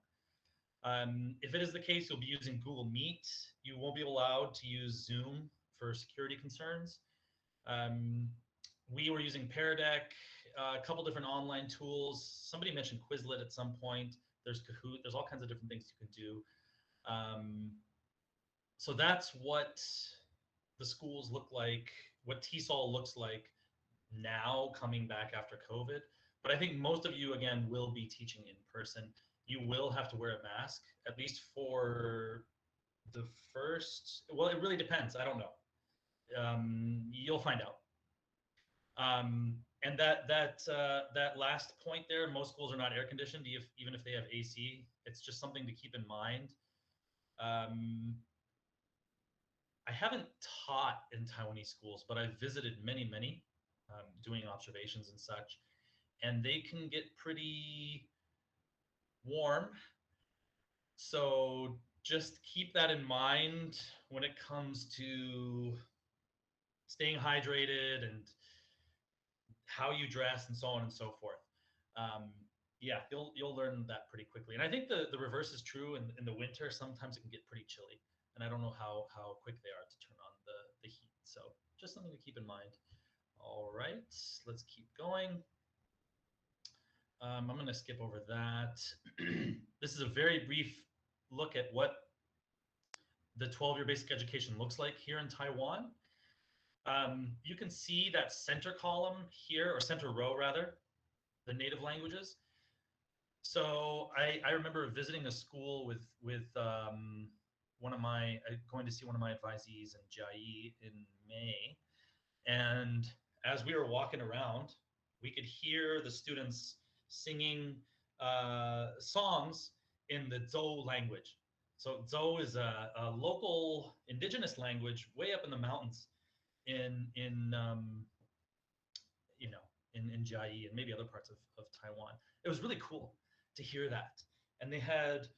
If it is the case, you'll be using Google Meet. You won't be allowed to use Zoom for security concerns. We were using Pear Deck, a couple different online tools. Somebody mentioned Quizlet at some point. There's Kahoot. There's all kinds of different things you can do. So that's what the schools look like, what TESOL looks like now coming back after COVID. But I think most of you, again, will be teaching in person. You will have to wear a mask, at least for the first, well, it really depends. I don't know. You'll find out. And that last point there, most schools are not air conditioned, even if they have AC. It's just something to keep in mind. I haven't taught in Taiwanese schools, but I've visited many, doing observations and such, and they can get pretty warm. So just keep that in mind when it comes to staying hydrated and how you dress and so on and so forth. Yeah, you'll learn that pretty quickly. And I think the reverse is true in the winter. Sometimes it can get pretty chilly, and I don't know how quick they are to turn on the heat. So just something to keep in mind. All right, let's keep going. I'm going to skip over that. This is a very brief look at what the 12-year basic education looks like here in Taiwan. You can see that center column here, or center row rather, the native languages. So I remember visiting a school with going to see one of my advisees in Jiayi in May, and as we were walking around, we could hear the students singing songs in the Zhou language. So Zhou is a local indigenous language way up in the mountains in Jiayi and maybe other parts of Taiwan. It was really cool to hear that. And they had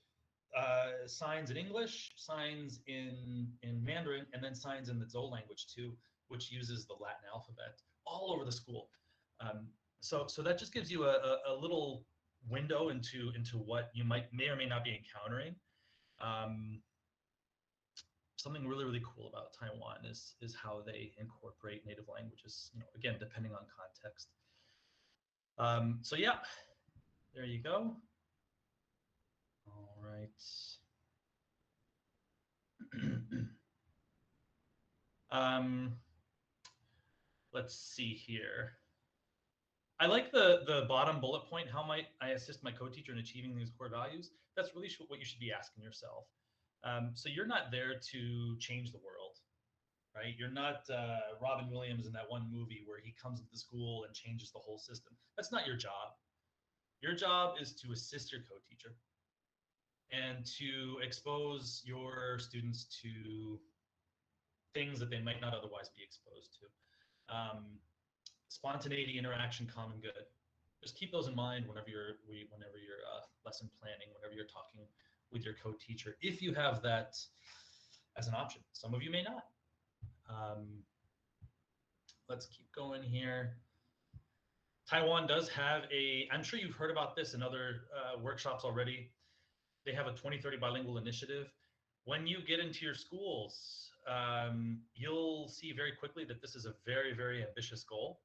signs in English, signs in Mandarin, and then signs in the Zhou language too, which uses the Latin alphabet all over the school. So that just gives you a little window into what you may or may not be encountering. Something really cool about Taiwan is how they incorporate native languages. Again, depending on context. So yeah, there you go. All right. Let's see here. I like the bottom bullet point. How might I assist my co-teacher in achieving these core values? That's really what you should be asking yourself. So you're not there to change the world, right? You're not Robin Williams in that one movie where he comes into the school and changes the whole system. That's not your job. Your job is to assist your co-teacher and to expose your students to things that they might not otherwise be exposed to. Spontaneity, interaction, common good. Just keep those in mind whenever you're lesson planning, whenever you're talking with your co-teacher, if you have that as an option. Some of you may not. Let's keep going here. Taiwan does have I'm sure you've heard about this in other workshops already. They have a 2030 bilingual initiative. When you get into your schools, you'll see very quickly that this is a very ambitious goal.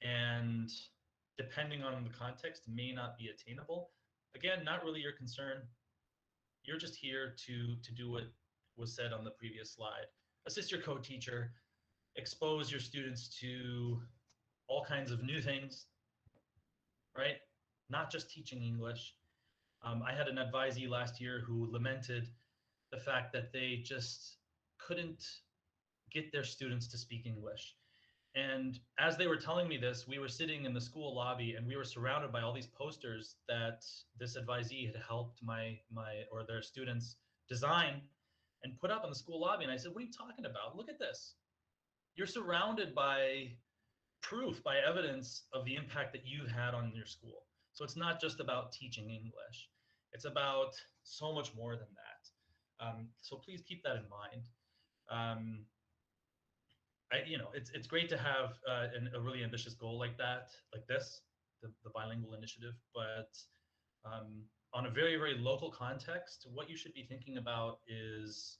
And depending on the context, may not be attainable. Again, not really your concern. You're just here to do what was said on the previous slide. Assist your co-teacher, expose your students to all kinds of new things, right? Not just teaching English. I had an advisee last year who lamented the fact that they just couldn't get their students to speak English. And as they were telling me this, we were sitting in the school lobby and we were surrounded by all these posters that this advisee had helped their students design and put up in the school lobby. And I said, what are you talking about? Look at this. You're surrounded by proof, by evidence of the impact that you've had on your school. So it's not just about teaching English. It's about so much more than that. So please keep that in mind. It's great to have a really ambitious goal like this, the bilingual initiative, but on a very local context, what you should be thinking about is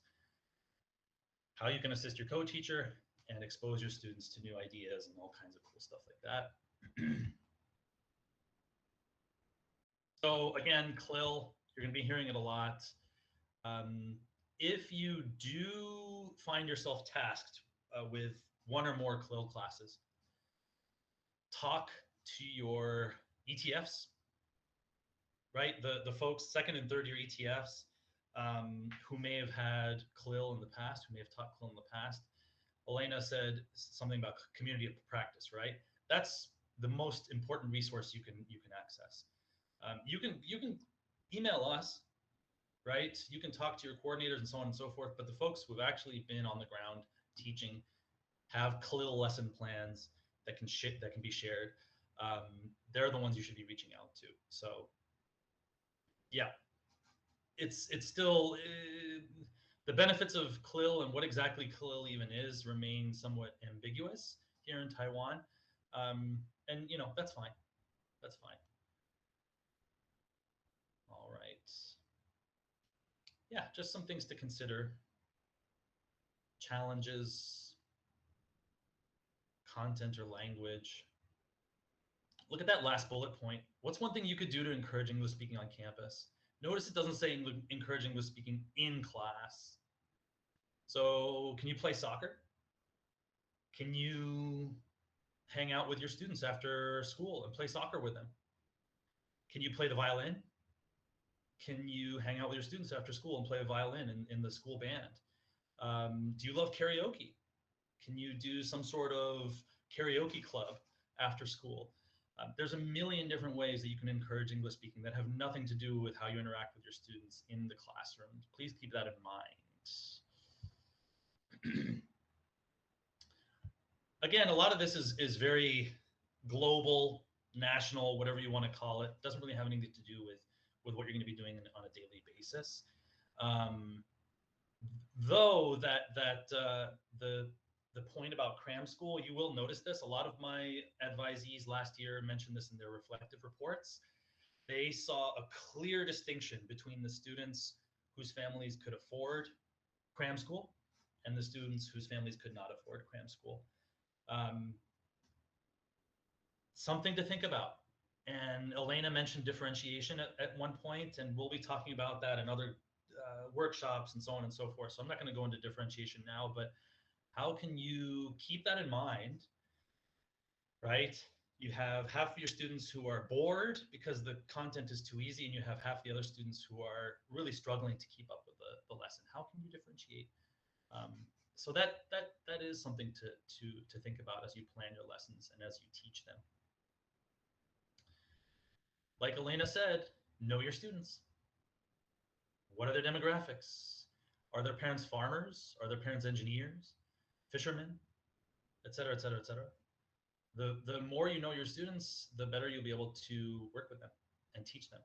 how you can assist your co-teacher and expose your students to new ideas and all kinds of cool stuff like that. So again, CLIL, you're going to be hearing it a lot. If you do find yourself tasked with one or more CLIL classes, talk to your ETFs, right? The folks, second and third year ETFs, who may have had CLIL in the past, who may have taught CLIL in the past. Elena said something about community of practice, right? That's the most important resource you can access. You can email us, right? You can talk to your coordinators and so on and so forth, but the folks who have actually been on the ground teaching have CLIL lesson plans that can be shared. They're the ones you should be reaching out to. So yeah, it's still the benefits of CLIL and what exactly CLIL even is remain somewhat ambiguous here in Taiwan. And that's fine. That's fine. All right. Yeah, just some things to consider. Challenges, content or language. Look at that last bullet point. What's one thing you could do to encourage English speaking on campus? Notice it doesn't say encourage English speaking in class. So can you play soccer? Can you hang out with your students after school and play soccer with them? Can you play the violin? Can you hang out with your students after school and play a violin in the school band? Do you love karaoke? Can you do some sort of karaoke club after school? There's a million different ways that you can encourage English speaking that have nothing to do with how you interact with your students in the classroom. Please keep that in mind. Again, a lot of this is very global, national, whatever you want to call it. Doesn't really have anything to do with what you're going to be doing on a daily basis. Though the the point about cram school, you will notice this. A lot of my advisees last year mentioned this in their reflective reports. They saw a clear distinction between the students whose families could afford cram school and the students whose families could not afford cram school. Something to think about. And Elena mentioned differentiation at one point, and we'll be talking about that in other workshops and so on and so forth. So I'm not going to go into differentiation now, but how can you keep that in mind, right? You have half of your students who are bored because the content is too easy, and you have half the other students who are really struggling to keep up with the lesson. How can you differentiate? So that is something to think about as you plan your lessons and as you teach them. Like Elena said, know your students. What are their demographics? Are their parents farmers? Are their parents engineers, fishermen, et cetera, et cetera, et cetera? The more you know your students, the better you'll be able to work with them and teach them.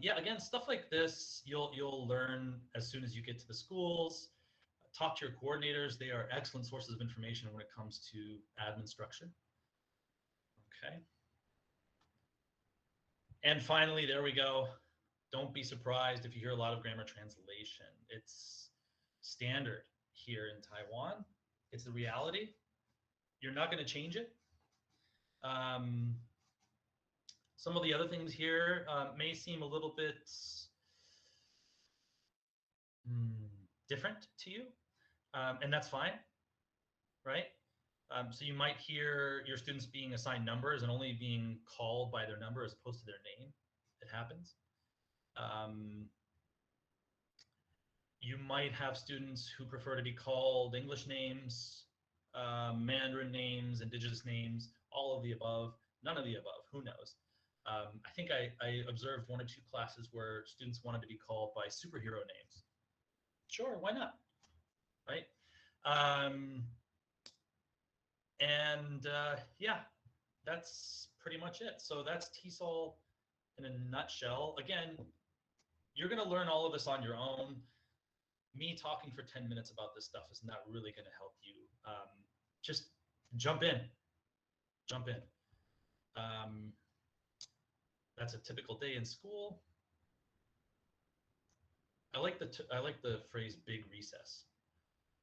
Yeah, again, stuff like this, you'll learn as soon as you get to the schools. Talk to your coordinators. They are excellent sources of information when it comes to admin structure. Okay. And finally, there we go. Don't be surprised if you hear a lot of grammar translation. It's standard here in Taiwan. It's the reality. You're not going to change it. Some of the other things here may seem a little bit different to you, and that's fine, right? So you might hear your students being assigned numbers and only being called by their number as opposed to their name. It happens. You might have students who prefer to be called English names, Mandarin names, indigenous names, all of the above, none of the above, who knows? I think I observed 1 or 2 classes where students wanted to be called by superhero names. Sure, why not, right? Yeah, that's pretty much it. So that's TESOL in a nutshell. Again, you're going to learn all of this on your own. Me talking for 10 minutes about this stuff is not really going to help you. Just jump in. That's a typical day in school. I like the phrase "big recess."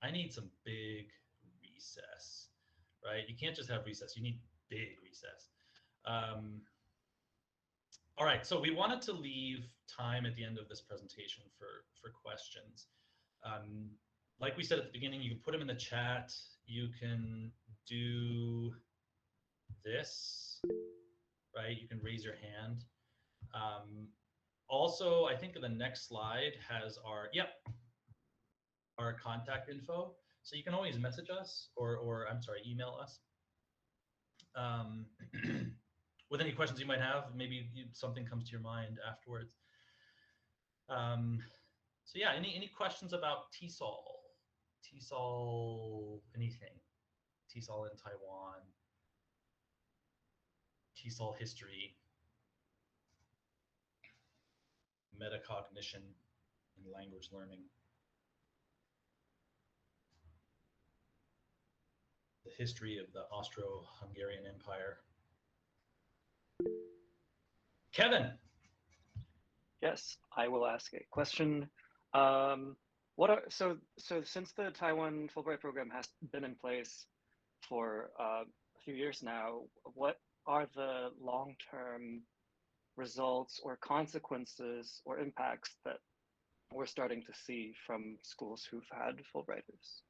I need some big recess, right? You can't just have recess. You need big recess. All right, so we wanted to leave time at the end of this presentation for questions. Like we said at the beginning, you can put them in the chat. You can do this, right? You can raise your hand. Also, I think the next slide has our contact info. So you can always message us or I'm sorry, email us. With any questions you might have, maybe something comes to your mind afterwards. So yeah, any questions about TESOL? TESOL anything? TESOL in Taiwan? TESOL history? Metacognition in language learning? The history of the Austro-Hungarian Empire? Kevin. Yes, I will ask a question. So since the Taiwan Fulbright program has been in place for a few years now, what are the long-term results or consequences or impacts that we're starting to see from schools who've had Fulbrighters?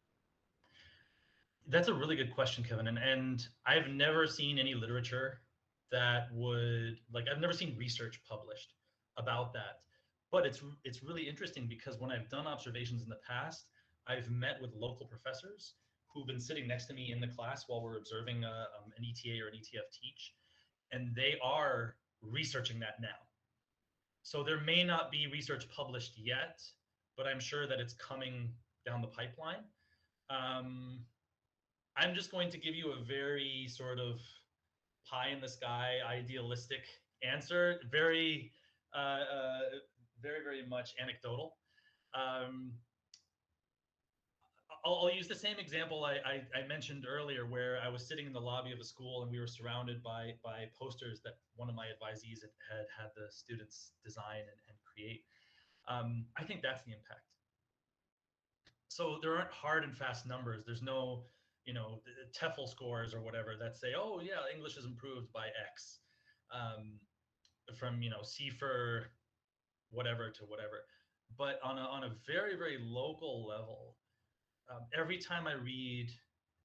That's a really good question, Kevin. And I've never seen any literature that would, like, I've never seen research published about that. But it's really interesting because when I've done observations in the past, I've met with local professors who've been sitting next to me in the class while we're observing an ETA or an ETF teach, and they are researching that now. So there may not be research published yet, but I'm sure that it's coming down the pipeline. I'm just going to give you a very sort of pie in the sky, idealistic answer, very, very much anecdotal. I'll use the same example I mentioned earlier, where I was sitting in the lobby of a school and we were surrounded by posters that one of my advisees had the students design and create. I think that's the impact. So there aren't hard and fast numbers. There's no, TEFL scores or whatever that say, oh yeah, English is improved by X, from C for whatever to whatever. But on a very, very local level, every time I read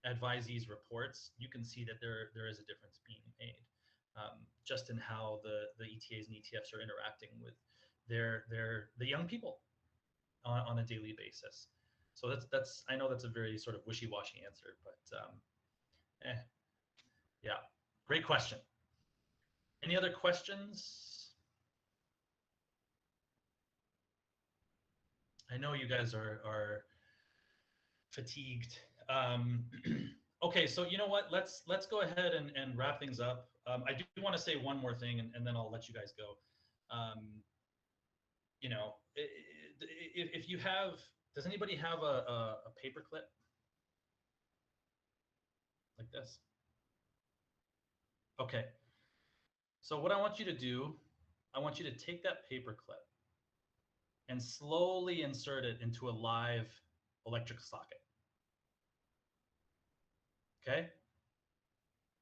advisees' reports, you can see that there is a difference being made, just in how the ETAs and ETFs are interacting with the young people on a daily basis. So that's I know that's a very sort of wishy-washy answer, but yeah, great question. Any other questions? I know you guys are fatigued. Okay, so you know what? Let's go ahead and wrap things up. I do want to say one more thing, and then I'll let you guys go. If you have, does anybody have a paper clip like this? Okay. So what I want you to do, I want you to take that paper clip and slowly insert it into a live electric socket. Okay.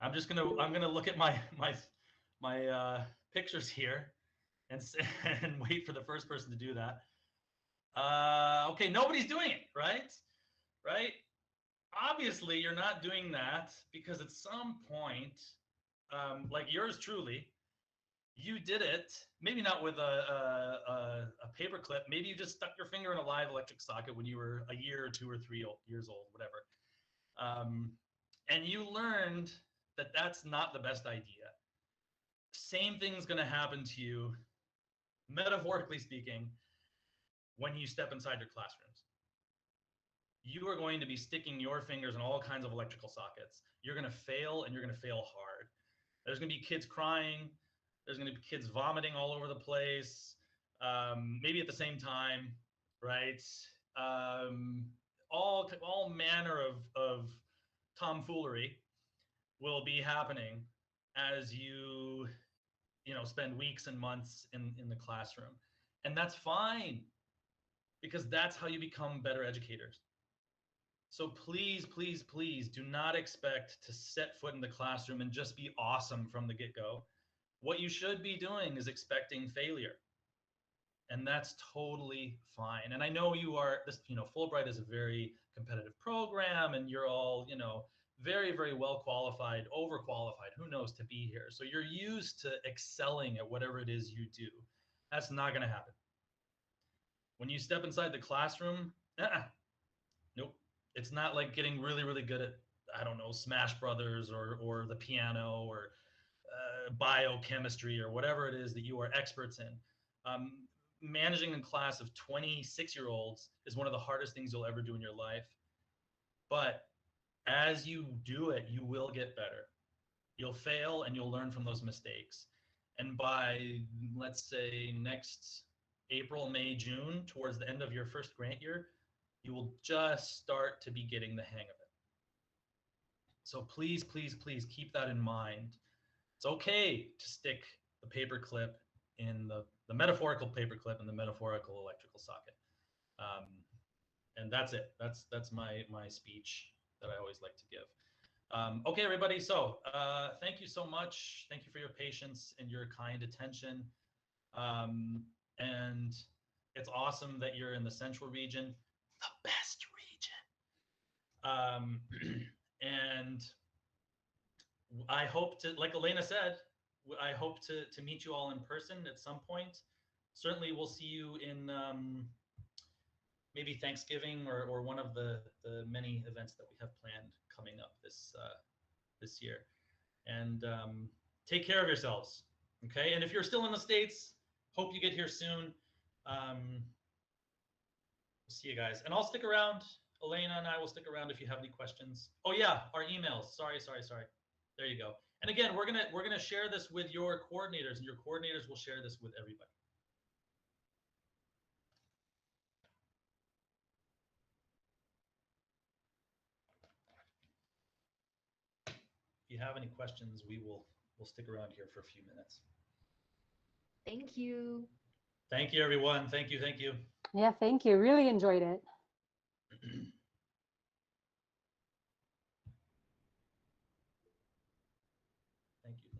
I'm gonna look at my pictures here and and wait for the first person to do that. Okay, nobody's doing it, right? Right? Obviously, you're not doing that because at some point, like yours truly, you did it. Maybe not with a paper clip. Maybe you just stuck your finger in a live electric socket when you were a year or 2 or 3 years old, whatever. And you learned that that's not the best idea. Same thing's going to happen to you, metaphorically speaking, when you step inside your classrooms. You are going to be sticking your fingers in all kinds of electrical sockets. You're going to fail, and you're going to fail hard. There's going to be kids crying. There's going to be kids vomiting all over the place, maybe at the same time, right? All manner of tomfoolery will be happening as you spend weeks and months in the classroom. And that's fine, because that's how you become better educators. So please, please, please do not expect to set foot in the classroom and just be awesome from the get-go. What you should be doing is expecting failure. And that's totally fine. And I know you are, Fulbright is a very competitive program, and you're all, very, very well qualified, overqualified, who knows, to be here. So you're used to excelling at whatever it is you do. That's not going to happen. When you step inside the classroom, nope. It's not like getting really, really good at, I don't know, Smash Brothers or the piano or biochemistry or whatever it is that you are experts in. Managing a class of 26-year-olds is one of the hardest things you'll ever do in your life. But as you do it, you will get better. You'll fail and you'll learn from those mistakes. And by, let's say, next April, May, June, towards the end of your first grant year, you will just start to be getting the hang of it. So please, please, please keep that in mind. It's okay to stick the paper clip in the metaphorical paper clip in the metaphorical electrical socket. And that's it. That's my speech that I always like to give. Okay, everybody. So thank you so much. Thank you for your patience and your kind attention. And it's awesome that you're in the central region, the best region. And I hope to, like Elena said, I hope to meet you all in person at some point. Certainly we'll see you in maybe Thanksgiving or one of the many events that we have planned coming up this year. And take care of yourselves, okay? And if you're still in the States, hope you get here soon. We'll see you guys. And I'll stick around. Elena and I will stick around if you have any questions. Oh yeah, our emails. Sorry. There you go. And again, we're gonna share this with your coordinators, and your coordinators will share this with everybody. you have any questions, we'll stick around here for a few minutes. Thank you. Thank you, everyone. Thank you. Thank you. Yeah, thank you. Really enjoyed it. Thank you. Thank you. Thank you.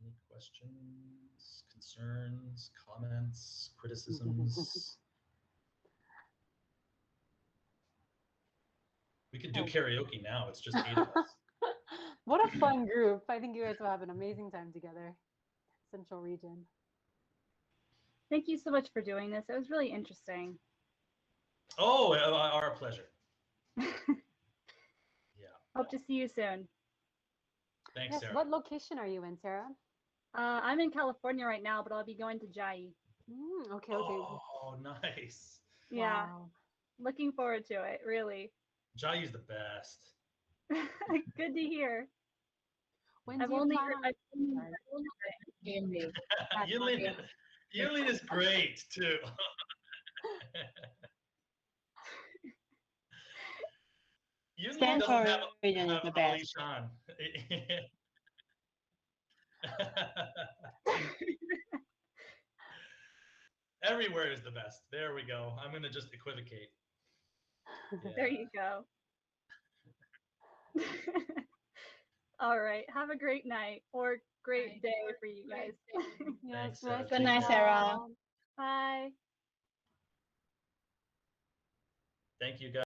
Any questions, concerns, comments, criticisms? We could do karaoke now. It's just 8 of us. What a fun group. I think you guys will have an amazing time together. Central Region. Thank you so much for doing this. It was really interesting. Oh, our pleasure. Yeah. Hope to see you soon. Thanks, Yes. Sarah. What location are you in, Sarah? I'm in California right now, but I'll be going to Jai. Okay. Oh, nice. Yeah, Wow. looking forward to it, really. Jai's the best. Good to hear. When I've do you only plan heard, on- I've only Sorry. Yumi. Yulin is great too. Yulin doesn't Central have region is the Ali best. Shan. Everywhere is the best. There we go. I'm gonna just equivocate. There you go. All right. Have a great night or great day for you guys. Thanks, Yes. Sarah. Good night, Sarah. Bye. Thank you, guys.